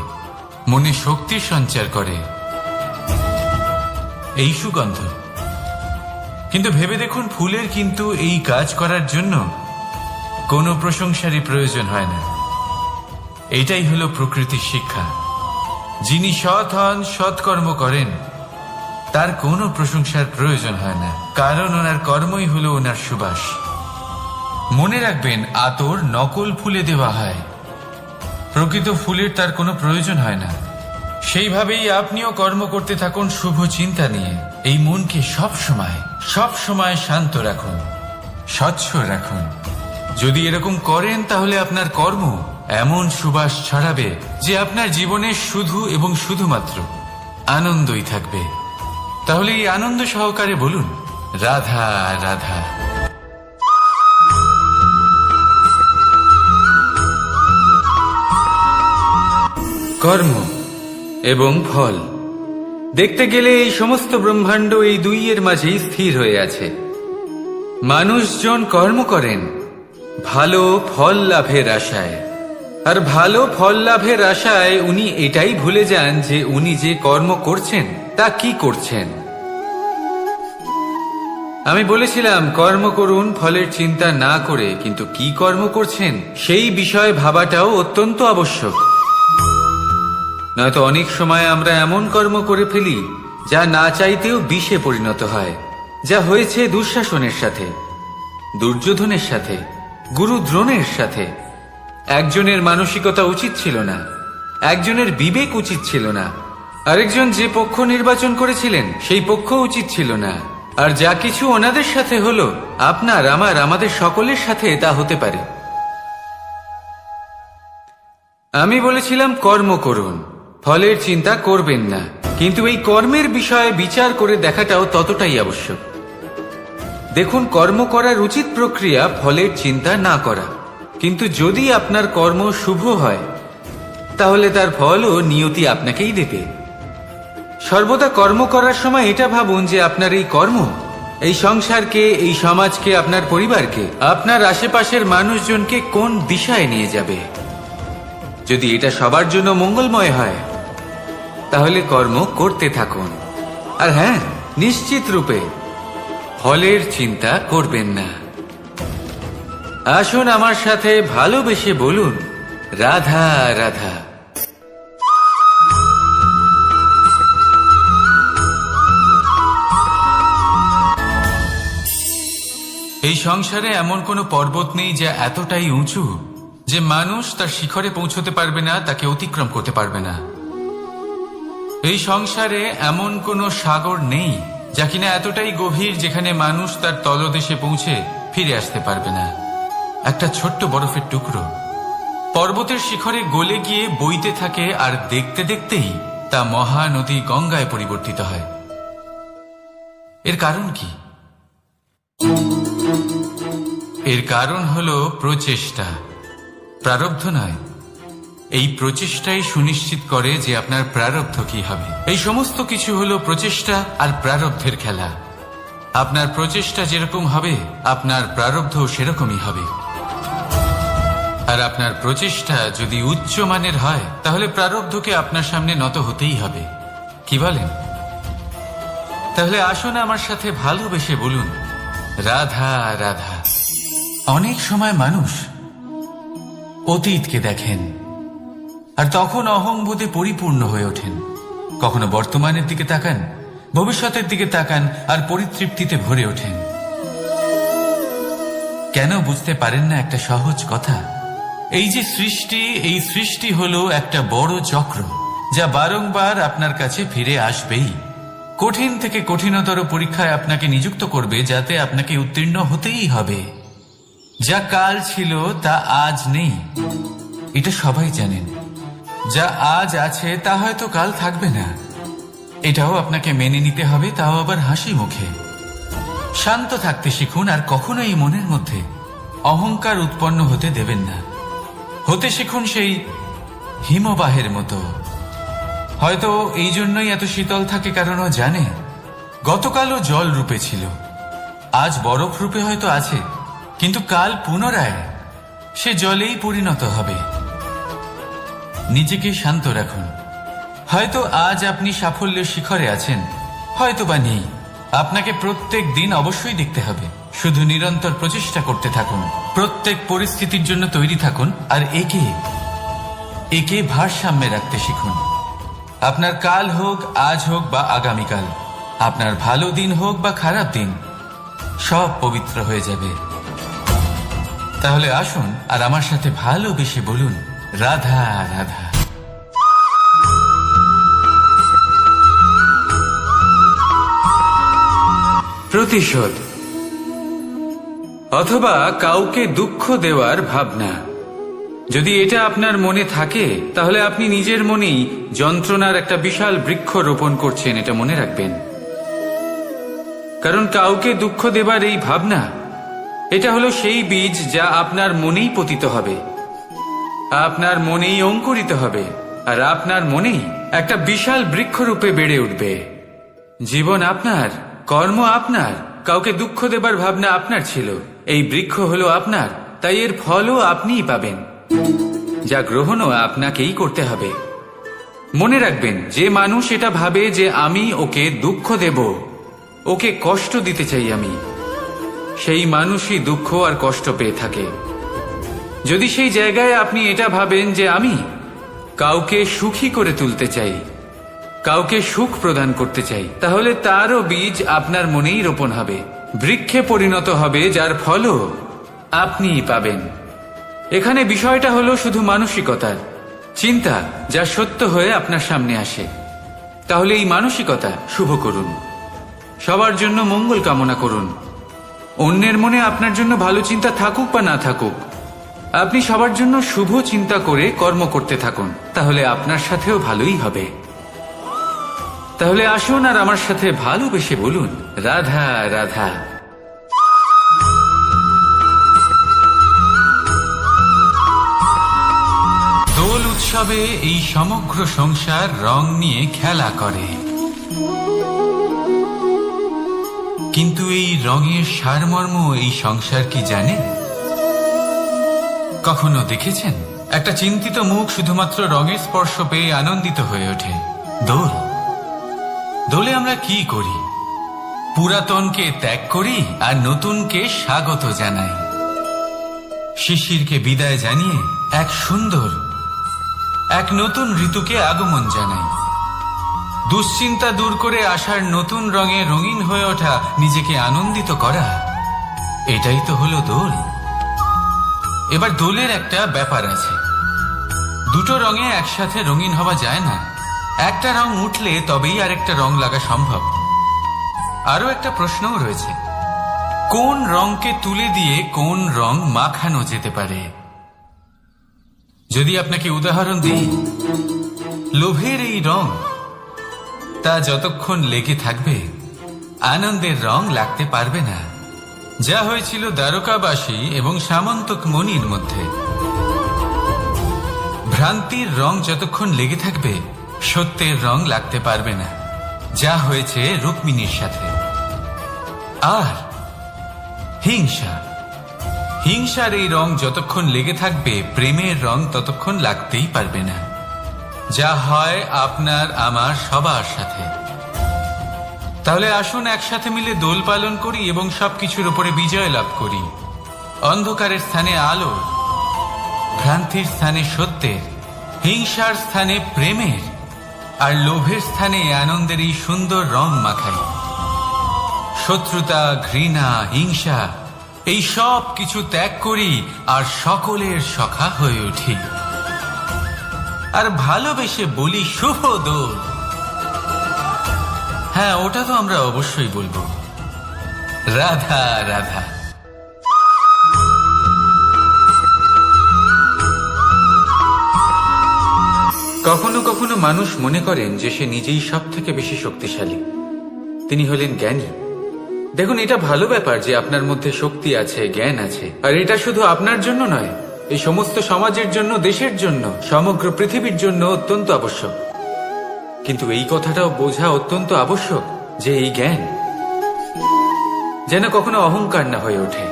মনে শক্তির সঞ্চার করে, এই সুগন্ধ। কিন্তু ভেবে দেখুন, ফুলের কিন্তু এই কাজ করার জন্য কোনো প্রশংসারই প্রয়োজন হয় না। এইটাই হলো প্রকৃতির শিক্ষা। যিনি সৎ হন, সৎকর্ম করেন, তার কোনো প্রশংসার প্রয়োজন হয় না, কারণ ওনার কর্মই হলো ওনার সুবাস। মনে রাখবেন, আতর নকল ফুলে দেওয়া হয়, প্রকৃত ফুলের তার কোনো প্রয়োজন হয় না। সেইভাবেই আপনিও কর্ম করতে থাকুন শুভ চিন্তা নিয়ে। এই মনকে সব সময় শান্ত রাখুন, স্বচ্ছ রাখুন। যদি এরকম করেন তাহলে আপনার কর্ম এমন সুবাস ছড়াবে যে আপনার জীবনে শুধু এবং শুধুমাত্র আনন্দই থাকবে। তাহলে এই আনন্দ সহকারে বলুন, রাধা রাধা। কর্ম এবং ফল দেখতে গেলে এই সমস্ত ব্রহ্মাণ্ড এই দুইয়ের মাঝেই স্থির হয়ে আছে। মানুষজন কর্ম করেন ভালো ফল লাভের আশায়, আর ভালো ফল লাভের আশায় উনি এটাই ভুলে যান যে উনি যে কর্ম করছেন তা কি করছেন। আমি বলেছিলাম কর্ম করুন ফলের চিন্তা না করে, কিন্তু কি কর্ম করছেন সেই বিষয়ে ভাবাটাও অত্যন্ত আবশ্যক। নয়তো অনেক সময় আমরা এমন কর্ম করে ফেলি যা না চাইতেও বিষে পরিণত হয়, যা হয়েছে দুঃশাসনের সাথে, দুর্যোধনের সাথে, গুরু দ্রোণের সাথে। একজনের মানসিকতা উচিত ছিল না, একজনের বিবেক উচিত ছিল না, আরেকজন যে পক্ষ নির্বাচন করেছিলেন সেই পক্ষ উচিত ছিল না। আর যা কিছু ওনাদের সাথে হলো, আপনার, আমার, আমাদের সকলের সাথে তা হতে পারে। আমি বলেছিলাম কর্ম করুন, ফলের চিন্তা করবেন না, কিন্তু এই কর্মের বিষয়ে বিচার করে দেখাটাও ততটাই আবশ্যক। দেখুন, কর্ম করার উচিত প্রক্রিয়া ফলের চিন্তা না করা, কিন্তু যদি আপনার কর্ম শুভ হয় তাহলে তার ফলও নিয়তি আপনাকেই দেবে। সর্বদা কর্ম করার সময় এটা ভাবুন যে আপনার এই কর্ম এই সংসারকে, এই সমাজকে, আপনার পরিবারকে, আপনার আশেপাশের মানুষজনকে কোন দিশায় নিয়ে যাবে। যদি এটা সবার জন্য মঙ্গলময় হয় তাহলে কর্ম করতে থাকুন। আর হ্যাঁ, নিশ্চিত রূপে ফলের চিন্তা করবেন না। আসুন আমার সাথে ভালোবেসে বলুন, রাধা রাধা। এই সংসারে এমন কোনো পর্বত নেই যা এতটাই উঁচু যে মানুষ তার শিখরে পৌঁছতে পারবে না, তাকে অতিক্রম করতে পারবে না। এই সংসারে এমন কোনো সাগর নেই যা কিনা এতটাই গভীর যেখানে মানুষ তার তলদেশে পৌঁছে ফিরে আসতে পারবে না। একটা ছোট্ট বরফের টুকরো পর্বতের শিখরে গলে গিয়ে বইতে থাকে, আর দেখতে দেখতেই তা মহানদী গঙ্গায় পরিবর্তিত হয়। এর কারণ কি? এর কারণ হলো প্রচেষ্টা, প্রারব্ধ নয়। এই প্রচেষ্টাই সুনিশ্চিত করে যে আপনার প্রারব্ধ কি হবে। এই সমস্ত কিছু হলো প্রচেষ্টা আর প্রারব্ধের খেলা। আপনার প্রচেষ্টা যেরকম হবে আপনার প্রারব্ধ সেরকমই হবে। আর আপনার প্রচেষ্টা যদি উচ্চ মানের হয় তাহলে প্রারব্ধকে আপনার সামনে নত হতেই হবে। কি বলেন? তাহলে আসুন আমার সাথে ভালোবেসে বলুন, রাধা রাধা। অনেক সময় মানুষ অতীতকে দেখেন আর তখন অহংবোধে পরিপূর্ণ হয়ে ওঠেন। কখনো বর্তমানের দিকে তাকান, ভবিষ্যতের দিকে তাকান আর পরিতৃপ্তিতে ভরে ওঠেন। কেন বুঝতে পারেন না একটা সহজ কথা? এই যে সৃষ্টি, এই সৃষ্টি হলো একটা বড় চক্র যা বারংবার আপনার কাছে ফিরে আসবেই। কঠিন থেকে কঠিনতর পরীক্ষায় আপনাকে নিযুক্ত করবে, যাতে আপনাকে উত্তীর্ণ হতেই হবে। যা কাল ছিল তা আজ নেই, এটা সবাই জানেন। যা আজ আছে তা হয়তো কাল থাকবে না, এটাও আপনাকে মেনে নিতে হবে, তাও আবার হাসি মুখে। শান্ত থাকতে শিখুন আর কখনোই মনের মধ্যে অহংকার উৎপন্ন হতে দেবেন না। হতে শিখুন সেই হিমবাহের মতো। হয়তো এই জন্যই এত শীতল থাকে কারণ ও জানে গতকালও জল রূপে ছিল, আজ বরফ রূপে হয়তো আছে, কিন্তু কাল পুনরায় সে জলেই পরিণত হবে। নিজেকে শান্ত রাখুন। হয়তো আজ আপনি সাফল্যের শিখরে আছেন, হয়তো বা নেই। আপনাকে প্রত্যেক দিন অবশ্যই দেখতে হবে। শুধু নিরন্তর প্রচেষ্টা করতে থাকুন, প্রত্যেক পরিস্থিতির জন্য তৈরি থাকুন, আর একে ভারসাম্যে রাখতে শিখুন। আপনার কাল হোক, আজ হোক বা আগামীকাল, আপনার ভালো দিন হোক বা খারাপ দিন, সব পবিত্র হয়ে যাবে। তাহলে আসুন আর আমার সাথে ভালোবেসে বলুন, রাধা রাধা। প্রতিশোধ অথবা কাউকে দুঃখ দেওয়ার ভাবনা, যদি এটা আপনার মনে থাকে তাহলে আপনি নিজের মনেই যন্ত্রণার একটা বিশাল বৃক্ষ রোপণ করছেন, এটা মনে রাখবেন। কারণ কাউকে দুঃখ দেবার এই ভাবনা, এটা হলো সেই বীজ যা আপনার মনেই পতিত হবে, আপনার মনেই অঙ্কুরিত হবে, আর আপনার মনেই একটা বিশাল বৃক্ষরূপে বেড়ে উঠবে। জীবন আপনার, কর্ম আপনার, কাউকে দুঃখ দেবার ভাবনা আপনার ছিল, এই বৃক্ষ হলো আপনার, তাই এর ফলও আপনিই পাবেন, যা গ্রহণও আপনাকেই করতে হবে। মনে রাখবেন, যে মানুষ এটা ভাবে যে আমি ওকে দুঃখ দেব, ওকে কষ্ট দিতে চাই আমি, সেই মানুষই দুঃখ আর কষ্ট পেয়ে থাকে। যদি সেই জায়গায় আপনি এটা ভাবেন যে আমি কাউকে সুখী করে তুলতে চাই, কাউকে সুখ প্রদান করতে চাই, তাহলে তারও বীজ আপনার মনেই রোপণ হবে, বৃক্ষে পরিণত হবে, যার ফলও আপনিই পাবেন। এখানে বিষয়টা হলো শুধু মানসিকতার চিন্তা, যা সত্য হয়ে আপনার সামনে আসে। তাহলে এই মানসিকতা শুভ করুন, সবার জন্য মঙ্গল কামনা করুন। অন্যের মনে আপনার জন্য ভালো চিন্তা থাকুক বা না থাকুক, আপনি সবার জন্য শুভ চিন্তা করে কর্ম করতে থাকুন, তাহলে আপনার সাথেও ভালোই হবে। তাহলে আসুন আর আমার সাথে ভালোবেসে বলুন, রাধা রাধা। দোল উৎসবে এই সমগ্র সংসার রং নিয়ে খেলা করে, কিন্তু এই রঙের সারমর্ম এই সংসার কি জানে? কখনো দেখেছেন একটা চিন্তিত মুখ শুধুমাত্র রঙের স্পর্শ পেয়ে আনন্দিত হয়ে ওঠে? দোলে আমরা কি করি? পুরাতনকে ত্যাগ করি আর নতুনকে স্বাগত জানাই। শিশিরকে বিদায় জানিয়ে এক সুন্দর, এক নতুন ঋতুকে আগমন জানাই। দুশ্চিন্তা দূর করে আসার নতুন রঙে রঙিন হয়ে ওঠা, নিজেকে আনন্দিত করা, এটাই তো হলো দোল। এবার দোলের একটা ব্যাপার আছে, দুটো রঙে একসাথে রঙিন হওয়া যায় না। একটা রং উঠলে তবেই আরেকটা রং লাগা সম্ভব। আরো একটা প্রশ্নও রয়েছে, কোন রংকে তুলে দিয়ে কোন রং মাখানো যেতে পারে? যদি আপনাকে উদাহরণ দিই, লোভের এই রং, তা যতক্ষণ লেগে থাকবে আনন্দের রং লাগতে পারবে না। যা হয়েছিল দ্বারকাবাসী এবং সামন্তক মণির মধ্যে। ভ্রান্তির রং যতক্ষণ লেগে থাকবে সত্যের রং লাগতে পারবে না, যা হয়েছে রুক্মিণীর সাথে। আর হিংসার এই রং যতক্ষণ লেগে থাকবে প্রেমের রং ততক্ষণ লাগতেই পারবে না, যা হয় আপনার আমার সবার সাথে। তাহলে আসুন একসাথে মিলে দোল পালন করি এবং সবকিছুর উপরে বিজয় লাভ করি। অন্ধকারের স্থানে আলো, ভ্রান্তির স্থানে সত্যের, হিংসার স্থানে প্রেমের, আর লোভের স্থানে আনন্দের এই সুন্দর রং মাখাই। শত্রুতা, ঘৃণা, হিংসা এই সব কিছু ত্যাগ করি আর সকলের সখা হয়ে উঠি, আর ভালোবেসে বলি শুভ দোল। হ্যাঁ, ওটা তো আমরা অবশ্যই বলবো, রাধা রাধা। কখনো কখনো মানুষ মনে করেন যে সে নিজেই সব থেকে বেশি শক্তিশালী, তিনি হলেন জ্ঞানী। দেখুন, এটা ভালো ব্যাপার যে আপনার মধ্যে শক্তি আছে, জ্ঞান আছে, আর এটা শুধু আপনার জন্য নয়, এই সমস্ত সমাজের জন্য, দেশের জন্য, সমগ্র পৃথিবীর জন্য অত্যন্ত আবশ্যক। কিন্তু এই কথাটাও বোঝা অত্যন্ত আবশ্যক যে এই জ্ঞান যেন কখনো অহংকার না হয়ে ওঠে।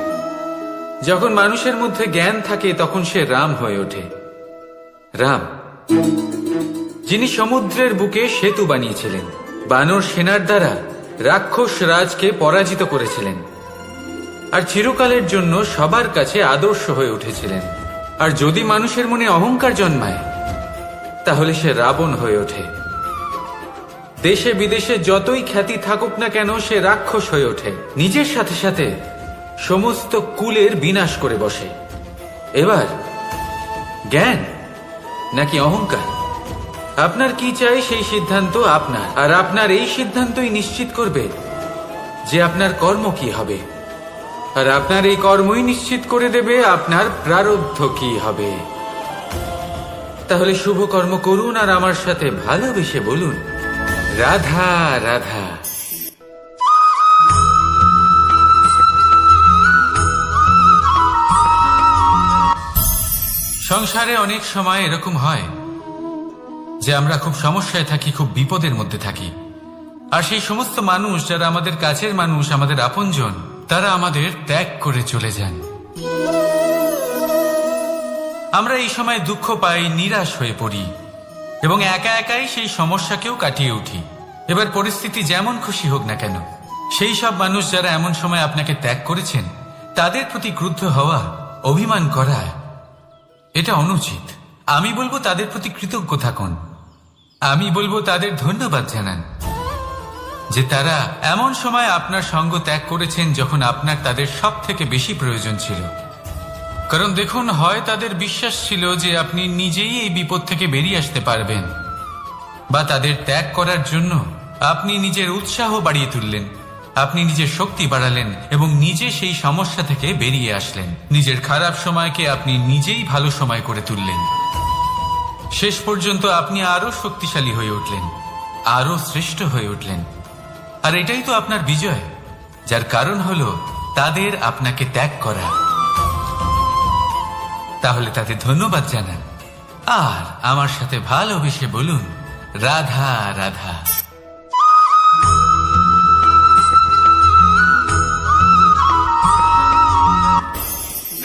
যখন মানুষের মধ্যে জ্ঞান থাকে তখন সে রাম হয়ে ওঠে। রাম, যিনি সমুদ্রের বুকে সেতু বানিয়েছিলেন, বানর সেনার দ্বারা রাক্ষস রাজকে পরাজিত করেছিলেন, আর চিরকালের জন্য সবার কাছে আদর্শ হয়ে উঠেছিলেন। আর যদি মানুষের মনে অহংকার জন্মায় তাহলে সে রাবণ হয়ে ওঠে। দেশে বিদেশে যতই খ্যাতি থাকুক না কেন, সে রাক্ষস হয়ে ওঠে, নিজের সাথে সাথে সমস্ত কুলের বিনাশ করে বসে। এবার জ্ঞান নাকি অহংকার, আপনার কি চাই সেই সিদ্ধান্ত আপনার, আর আপনার এই সিদ্ধান্তই নিশ্চিত করবে যে আপনার কর্ম কি হবে, আর আপনার এই কর্মই নিশ্চিত করে দেবে আপনার প্রারব্ধ কি হবে। তাহলে শুভ কর্ম করুন আর আমার সাথে ভালোবেসে বলুন, রাধা রাধা। সংসারে অনেক সময় এরকম হয় যে আমরা খুব সমস্যায় থাকি, খুব বিপদের মধ্যে থাকি, আর সেই সমস্ত মানুষ যারা আমাদের কাছের মানুষ, আমাদের আপনজন, তারা আমাদের ত্যাগ করে চলে যান। আমরা এই সময় দুঃখ পাই, নিরাশ হয়ে পড়ি এবং একা একাই সেই সমস্যাকেও কাটিয়ে উঠি। এবার পরিস্থিতি যেমন খুশি হোক না কেন, সেই সব মানুষ যারা এমন সময় আপনাকে ত্যাগ করেছেন তাদের প্রতি ক্রুদ্ধ হওয়া, অভিমান করা, এটা অনুচিত। আমি বলবো তাদের প্রতি কৃতজ্ঞ থাকুন। আমি বলবো তাদের ধন্যবাদ জানান যে তারা এমন সময় আপনার সঙ্গ ত্যাগ করেছেন যখন আপনার তাদের সব থেকে বেশি প্রয়োজন ছিল। কারণ দেখুন, হয় তাদের বিশ্বাস ছিল যে আপনি নিজেই এই বিপদ থেকে বেরিয়ে আসতে পারবেন, বা তাদের ত্যাগ করার জন্য আপনি নিজের উৎসাহ বাড়িয়ে তুললেন, আপনি নিজের শক্তি বাড়ালেন এবং নিজে সেই সমস্যা থেকে বেরিয়ে আসলেন। নিজের খারাপ সময়কে আপনি নিজেই ভালো সময় করে তুললেন। শেষ পর্যন্ত আপনি আরো শক্তিশালী হয়ে উঠলেন, আরো শ্রেষ্ঠ হয়ে উঠলেন। আর এটাই তো আপনার বিজয়, যার কারণ হলো তাদের আপনাকে ত্যাগ করা। তাহলে তাদের ধন্যবাদ জানান আর আমার সাথে ভালোবেসে বলুন, রাধা রাধা।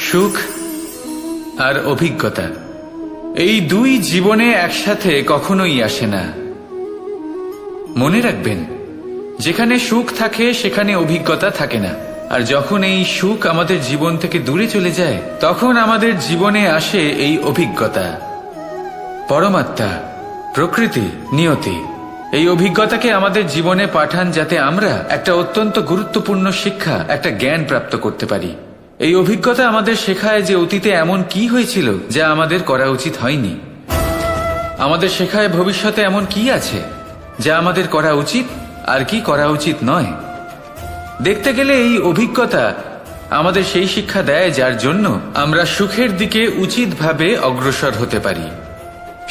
সুখ আর অভিজ্ঞতা, এই দুই জীবনে একসাথে কখনোই আসে না। মনে রাখবেন, যেখানে সুখ থাকে সেখানে অভিজ্ঞতা থাকে না। আর যখন এই সুখ আমাদের জীবন থেকে দূরে চলে যায়, তখন আমাদের জীবনে আসে এই অভিজ্ঞতা। পরমাত্মা, প্রকৃতি, নিয়তি এই অভিজ্ঞতাকে আমাদের জীবনে পাঠান যাতে আমরা একটা অত্যন্ত গুরুত্বপূর্ণ শিক্ষা, একটা জ্ঞান প্রাপ্ত করতে পারি। এই অভিজ্ঞতা আমাদের শেখায় যে অতীতে এমন কি হয়েছিল যা আমাদের করা উচিত হয়নি। আমাদের শেখায় ভবিষ্যতে এমন কি আছে যা আমাদের করা উচিত আর কি করা উচিত নয়। দেখতে গেলে এই অভিজ্ঞতা আমাদের সেই শিক্ষা দেয় যার জন্য আমরা সুখের দিকে উচিতভাবে অগ্রসর হতে পারি।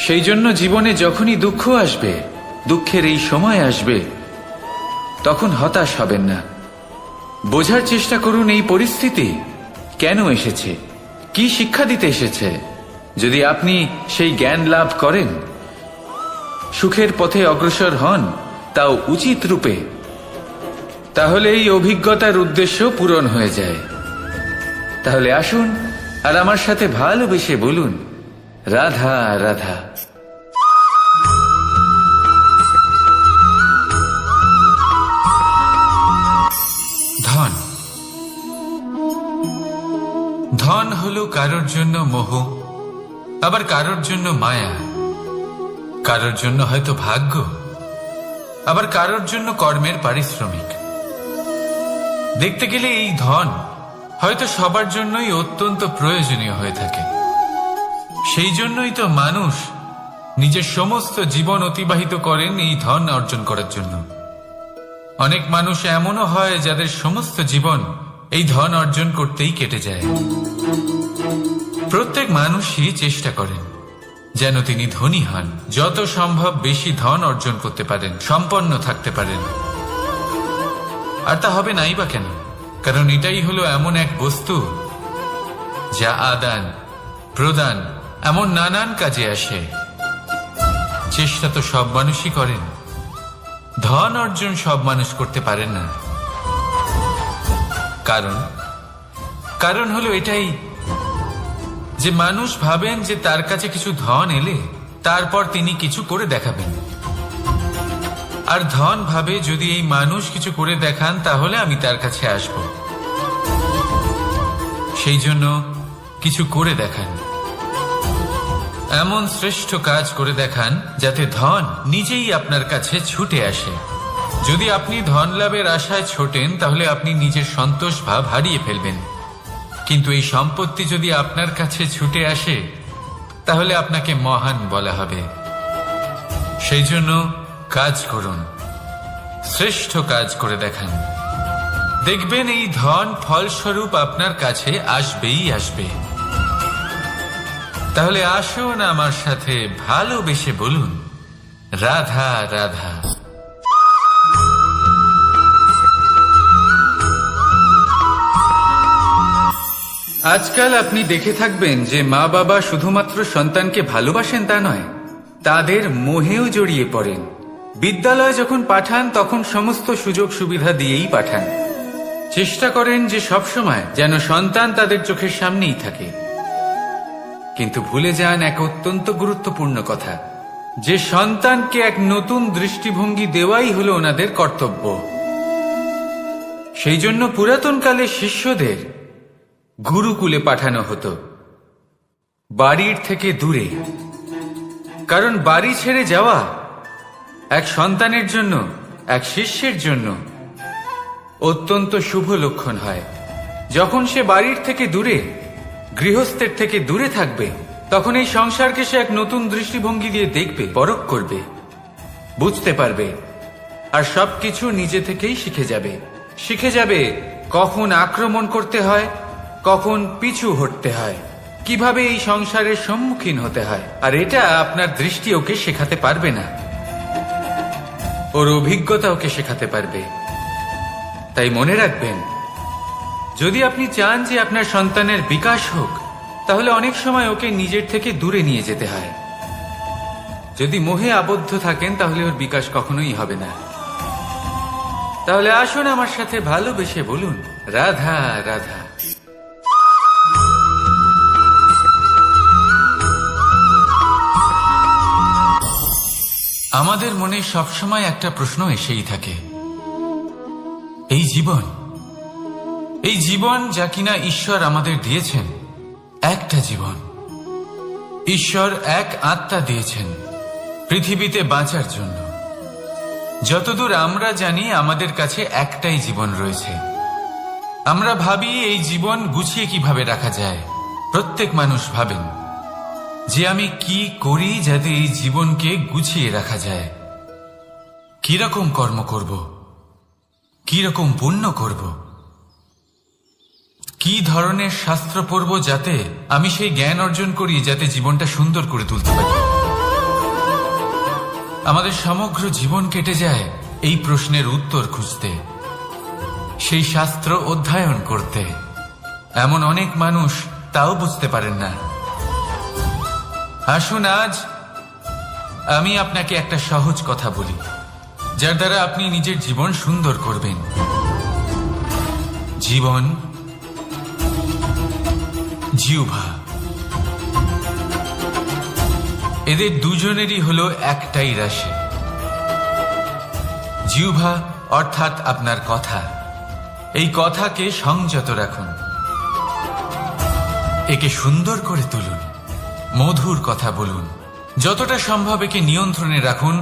সেই জন্য জীবনে যখনই দুঃখ আসবে, দুঃখের এই সময় আসবে, তখন হতাশ হবেন না। বোঝার চেষ্টা করুন এই পরিস্থিতি কেন এসেছে, কি শিক্ষা দিতে এসেছে। যদি আপনি সেই জ্ঞান লাভ করেন, সুখের পথে অগ্রসর হন, তাও উচিত রূপে, তাহলে এই অভিজ্ঞতার উদ্দেশ্য পূরণ হয়ে যায়। তাহলে আসুন আর আমার সাথে ভালোবেসে বলুন, রাধা রাধা। ধন, ধন হলো কারোর জন্য মোহ, আবার কারোর জন্য মায়া, কারোর জন্য হয়তো ভাগ্য, আবার কারোর জন্য কর্মের পারিশ্রমিক। দেখতে গেলে এই ধন হয়তো সবার জন্যই অত্যন্ত প্রয়োজনীয় হয়ে থাকে। সেই জন্যই তো মানুষ নিজের সমস্ত জীবন অতিবাহিত করেন এই ধন অর্জন করার জন্য। অনেক মানুষ এমনও হয় যাদের সমস্ত জীবন এই ধন অর্জন করতেই কেটে যায়। প্রত্যেক মানুষই চেষ্টা করেন যেন তিনি ধনী হন, যত সম্ভব বেশি ধন অর্জন করতে পারেন, সম্পন্ন থাকতে পারেন। আর তা হবে নাই বা কেন? কারণ এটাই হলো এমন এক বস্তু যা আদান প্রদান এমন নানান কাজে আসে। চেষ্টা তো সব মানুষই করেন, ধন অর্জন সব মানুষ করতে পারেন না। কারণ হলো এটাই যে মানুষ ভাবেন যে তার কাছে কিছু ধন এলে তারপর তিনি কিছু করে দেখাবেন। আর ধন ভাবে যদি এই মানুষ কিছু করে দেখান তাহলে আমি তার কাছে আসব। সেই জন্য কিছু করে দেখান, এমন শ্রেষ্ঠ কাজ করে দেখান যাতে ধন নিজেই আপনার কাছে ছুটে আসে। যদি আপনি ধন লাভের আশায় ছোটেন তাহলে আপনি নিজের সন্তোষ ভাব হারিয়ে ফেলবেন। কিন্তু এই সম্পত্তি যদি আপনার কাছে ছুটে আসে তাহলে আপনাকে মহান বলা হবে। সেই জন্য কাজ করুন, শ্রেষ্ঠ কাজ করে দেখান, দেখবেন এই ধন ফলস্বরূপ আপনার কাছে আসবেই আসবে। তাহলে আসুন আমার সাথে ভালোবেসে বলুন, রাধা রাধা। আজকাল আপনি দেখে থাকবেন যে মা বাবা শুধুমাত্র সন্তানকে ভালোবাসেন তা নয়, তাদের মোহেও জড়িয়ে পড়েন। বিদ্যালয়ে যখন পাঠান তখন সমস্ত সুযোগ সুবিধা দিয়েই পাঠান। চেষ্টা করেন যে সবসময় যেন সন্তান তাদের চোখের সামনেই থাকে। কিন্তু ভুলে যান এক অত্যন্ত গুরুত্বপূর্ণ কথা, যে সন্তানকে এক নতুন দৃষ্টিভঙ্গি দেওয়াই হলো ওনাদের কর্তব্য। সেই জন্য পুরাতন কালে শিষ্যদের গুরুকুলে পাঠানো হতো, বাড়ির থেকে দূরে। কারণ বাড়ি ছেড়ে যাওয়া এক সন্তানের জন্য, এক শিষ্যের জন্য অত্যন্ত শুভ লক্ষণ হয়। যখন সে বাড়ির থেকে দূরে, গৃহস্থের থেকে দূরে থাকবে, তখন এই সংসারকে সে এক নতুন দৃষ্টিভঙ্গি দিয়ে দেখবে, পরখ করবে, বুঝতে পারবে, আর সবকিছু নিজে থেকেই শিখে যাবে কখন আক্রমণ করতে হয়, কখন পিছু হটতে হয়, কিভাবে এই সংসারের সম্মুখীন হতে হয়। আর এটা আপনার দৃষ্টি ওকে শেখাতে পারবে না, ওর অভিজ্ঞতা ওকে শেখাতে পারবে। তাই মনে রাখবেন, যদি আপনি চান যে আপনার সন্তানের বিকাশ হোক, তাহলে অনেক সময় ওকে নিজের থেকে দূরে নিয়ে যেতে হয়। যদি মোহে আবদ্ধ থাকেন তাহলে ওর বিকাশ কখনোই হবে না। তাহলে আসুন আমার সাথে ভালোবেসে বলুন, রাধা রাধা। আমাদের মনে সবসময় একটা প্রশ্ন এসেই থাকে, এই জীবন যা কিনা ঈশ্বর আমাদের দিয়েছেন, একটা জীবন, ঈশ্বর এক আত্মা দিয়েছেন পৃথিবীতে বাঁচার জন্য। যতদূর আমরা জানি আমাদের কাছে একটাই জীবন রয়েছে। আমরা ভাবি এই জীবন গুছিয়ে কিভাবে রাখা যায়। প্রত্যেক মানুষ ভাবেন যে আমি কি করি যাতে এই জীবনকে গুছিয়ে রাখা যায়, কিরকম কর্ম করব, কিরকম পুণ্য করব, কি ধরনের শাস্ত্র পড়ব যাতে আমি সেই জ্ঞান অর্জন করি যাতে জীবনটা সুন্দর করে তুলতে পারি। আমাদের সমগ্র জীবন কেটে যায় এই প্রশ্নের উত্তর খুঁজতে, সেই শাস্ত্র অধ্যয়ন করতে। এমন অনেক মানুষ তাও বুঝতে পারেন না। আসুন আজ আমি আপনাকে একটা সহজ কথা বলি, যার দ্বারা আপনি নিজের জীবন সুন্দর করবেন। জীবন, জিহ্বা, এদের দুজনেরই হলো একটাই রাশি। জিহ্বা অর্থাৎ আপনার কথা, এই কথাকে সংযত রাখুন, একে সুন্দর করে তুলুন, মধুর কথা বলুন, যতটা সম্ভব একে নিয়ন্ত্রণে রাখুন,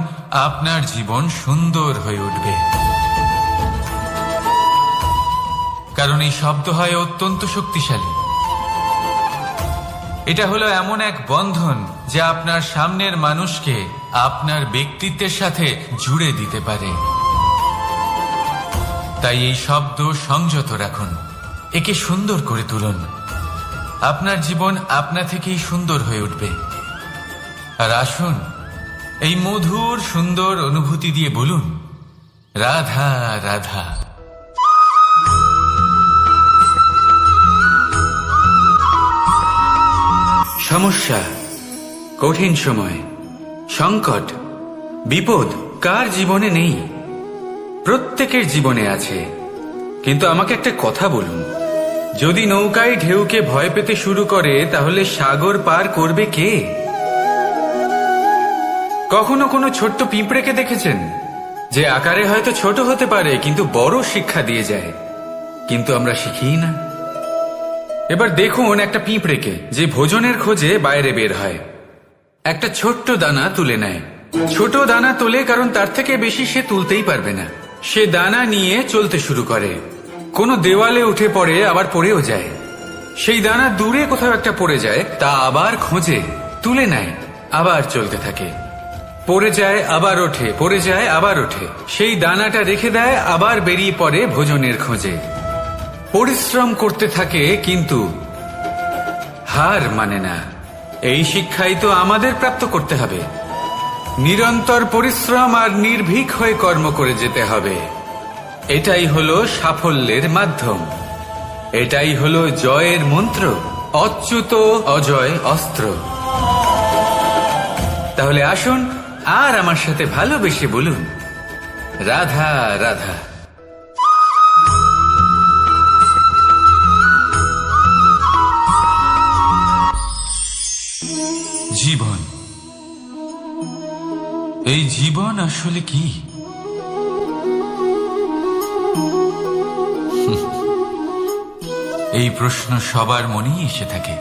আপনার জীবন সুন্দর হয়ে উঠবে। কারণ এই শব্দ হয় অত্যন্ত শক্তিশালী। এটা হলো এমন এক বন্ধন যা আপনার সামনের মানুষকে আপনার ব্যক্তিত্বের সাথে জুড়ে দিতে পারে। তাই এই শব্দ সংযত রাখুন, একে সুন্দর করে তুলুন, আপনার জীবন আপনা থেকেই সুন্দর হয়ে উঠবে। আর আসুন এই মধুর সুন্দর অনুভূতি দিয়ে বলুন, রাধা রাধা। সমস্যা, কঠিন সময়, সংকট, বিপদ কার জীবনে নেই? প্রত্যেকের জীবনে আছে। কিন্তু আমাকে একটা কথা বলুন, যদি নৌকায় ঢেউকে ভয় পেতে শুরু করে তাহলে সাগর পার করবে কে? কখনো কোনো ছোট্ট পিঁপড়েকে দেখেছেন যে আকারে হয়তো ছোট হতে পারে কিন্তু বড় শিক্ষা দিয়ে যায়? কিন্তু আমরা শিখিই না। এবার দেখুন একটা পিঁপড়েকে যে ভোজনের খোঁজে বাইরে বের হয়, একটা ছোট্ট দানা তুলে নেয়। ছোট দানা তোলে কারণ তার থেকে বেশি সে তুলতেই পারবে না। সে দানা নিয়ে চলতে শুরু করে, কোনো দেওয়ালে উঠে পড়ে, আবার পড়েও যায়। সেই দানা দূরে কোথাও একটা পড়ে যায়, তা আবার খোঁজে, তুলে নেয়, আবার চলতে থাকে, পড়ে যায় আবার ওঠে, পড়ে যায় আবার ওঠে। সেই দানাটা রেখে দেয়, আবার বেরিয়ে পড়ে ভোজনের খোঁজে। পরিশ্রম করতে থাকে কিন্তু হার মানে না। এই শিক্ষাই তো আমাদের প্রাপ্ত করতে হবে। নিরন্তর পরিশ্রম আর নির্ভীক হয়ে কর্ম করে যেতে হবে। এটাই হলো সাফল্যের মাধ্যম, এটাই হলো জয়ের মন্ত্র, অচ্যুত অজয় অস্ত্র। তাহলে আসুন আর আমার সাথে ভালোবেসে বলুন, রাধা রাধা। জীবন, এই জীবন আসলে কি? এই প্রশ্ন সবার মনেই এসে থাকে।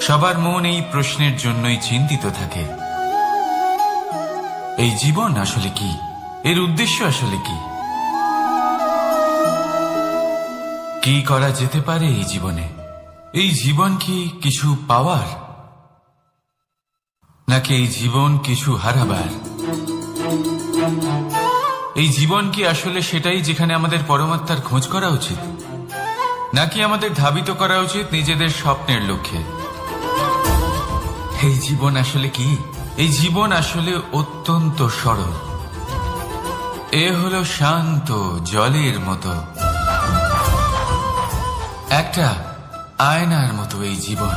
সবার মন এই প্রশ্নের জন্যই চিন্তিত থাকে। এই জীবন আসলে কি, এর উদ্দেশ্য আসলে কি, কি করা যেতে পারে এই জীবনে? এই জীবন কি কিছু পাওয়ার, নাকি এই জীবন কিছু হারাবার? এই জীবন কি আসলে সেটাই যেখানে আমাদের পরমাত্মার খোঁজ করা উচিত, নাকি আমাদের ধাবিত করা উচিত নিজেদের স্বপ্নের লক্ষ্যে? এই জীবন আসলে কি? এই জীবন আসলে অত্যন্ত সরল। এ হলো শান্ত জলের মতো, একটা আয়নার মতো এই জীবন।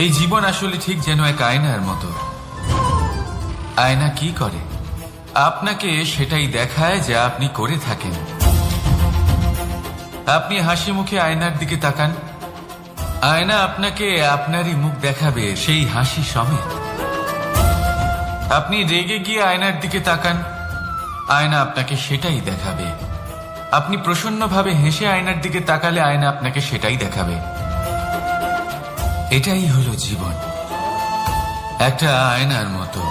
এই জীবন আসলে ঠিক যেন এক আয়নার মতো। আয়না কি করে? আপনাকে সেটাই দেখায় যা আপনি করে থাকেন। আপনি হাসি মুখে আয়নার দিকে তাকান, আয়না আপনাকে আপনারই মুখ দেখাবে, সেই হাসি সমেত। আপনি রেগে গিয়ে আয়নার দিকে তাকান, আয়না আপনাকে সেটাই দেখাবে। আপনি প্রসন্নভাবে হেসে আয়নার দিকে তাকালে আয়না আপনাকে সেটাই দেখাবে। এটাই হলো জীবন, একটা আয়নার মতো।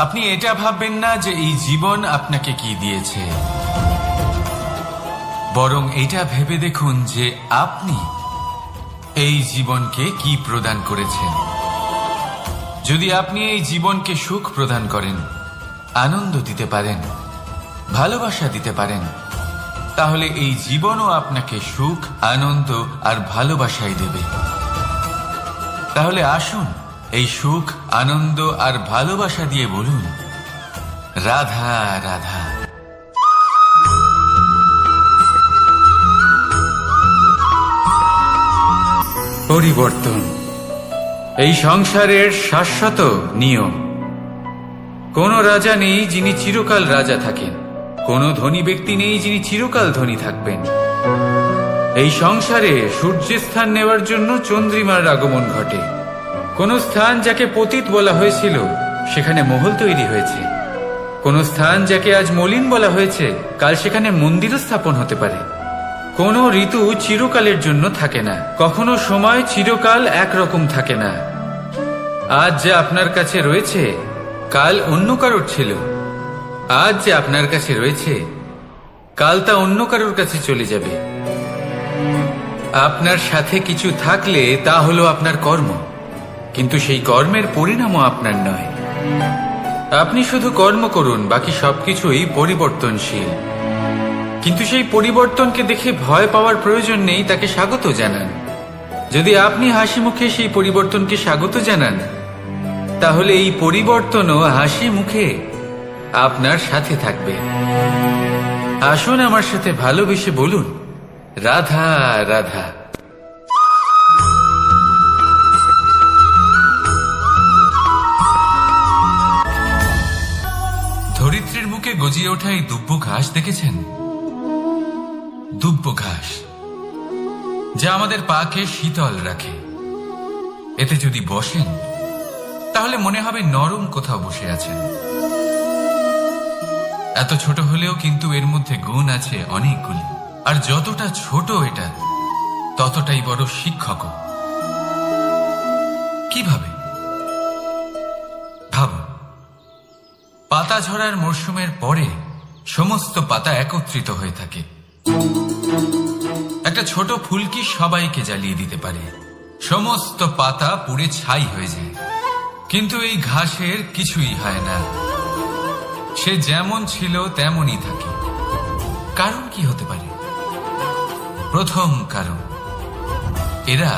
আপনি এটা ভাববেন না যে এই জীবন আপনাকে কি দিয়েছে, বরং এটা ভেবে দেখুন যে আপনি এই জীবনকে কি প্রদান করেছেন। যদি আপনি এই জীবনকে সুখ প্রদান করেন, আনন্দ দিতে পারেন, ভালোবাসা দিতে পারেন, তাহলে এই জীবনও আপনাকে সুখ, আনন্দ আর ভালোবাসাই দেবে। তাহলে আসুন এই সুখ, আনন্দ আর ভালোবাসা দিয়ে বলুন, রাধা রাধা। পরিবর্তন এই সংসারের শাশ্বত নিয়ম। কোন রাজা নেই যিনি চিরকাল রাজা থাকেন, কোন ধনী ব্যক্তি নেই যিনি চিরকাল ধনী থাকবেন। এই সংসারে সূর্যের স্থান নেওয়ার জন্য চন্দ্রিমার আগমন ঘটে। কোন স্থান যাকে পতিত বলা হয়েছিল সেখানে মহল তৈরি হয়েছে। কোন স্থান যাকে আজ মলিন বলা হয়েছে কাল সেখানে মন্দিরও স্থাপন হতে পারে। কোন ঋতু চিরকালের জন্য থাকে না, কখনো সময় চিরকাল একরকম থাকে না। আজ যে আপনার কাছে রয়েছে কাল অন্য কারোর ছিল, আজ যে আপনার কাছে রয়েছে কাল তা অন্য কারোর কাছে চলে যাবে। আপনার সাথে কিছু থাকলে তা হলো আপনার কর্ম, কিন্তু সেই কর্মের পরিণামও আপনার নয়। আপনি শুধু কর্ম করুন, বাকি সবকিছুই পরিবর্তনশীল। কিন্তু সেই পরিবর্তনকে দেখে ভয় পাওয়ার প্রয়োজন নেই, তাকে স্বাগত জানান। যদি আপনি হাসি মুখে সেই পরিবর্তনকে স্বাগত জানান, তাহলে এই পরিবর্তনও হাসি মুখে আপনার সাথে থাকবে। আসুন আমার সাথে ভালোবেসে বলুন, রাধা রাধা। ধরিত্রীর বুকে গজিয়ে ওঠা এই দুব্য ঘাস দেখেছেন? দুব্য ঘাস যা আমাদের পাকে শীতল রাখে। এতে যদি বসেন তাহলে মনে হবে নরম কোথাও বসে আছেন। এত ছোট হলেও কিন্তু এর মধ্যে গুণ আছে অনেকগুলি, আর যতটা ছোট এটা ততটাই বড় শিক্ষকও। কিভাবে? ভাবুন, পাতা ঝরার মরশুমের পরে সমস্ত পাতা একত্রিত হয়ে থাকে। একটা ছোট ফুলকি সবাইকে জ্বালিয়ে দিতে পারে, সমস্ত পাতা পুড়ে ছাই হয়ে যায়। কিন্তু এই ঘাসের কিছুই হয় না, সে যেমন ছিল তেমনই থাকে। কারণ কি হতে পারে? প্রথম কারণ, এরা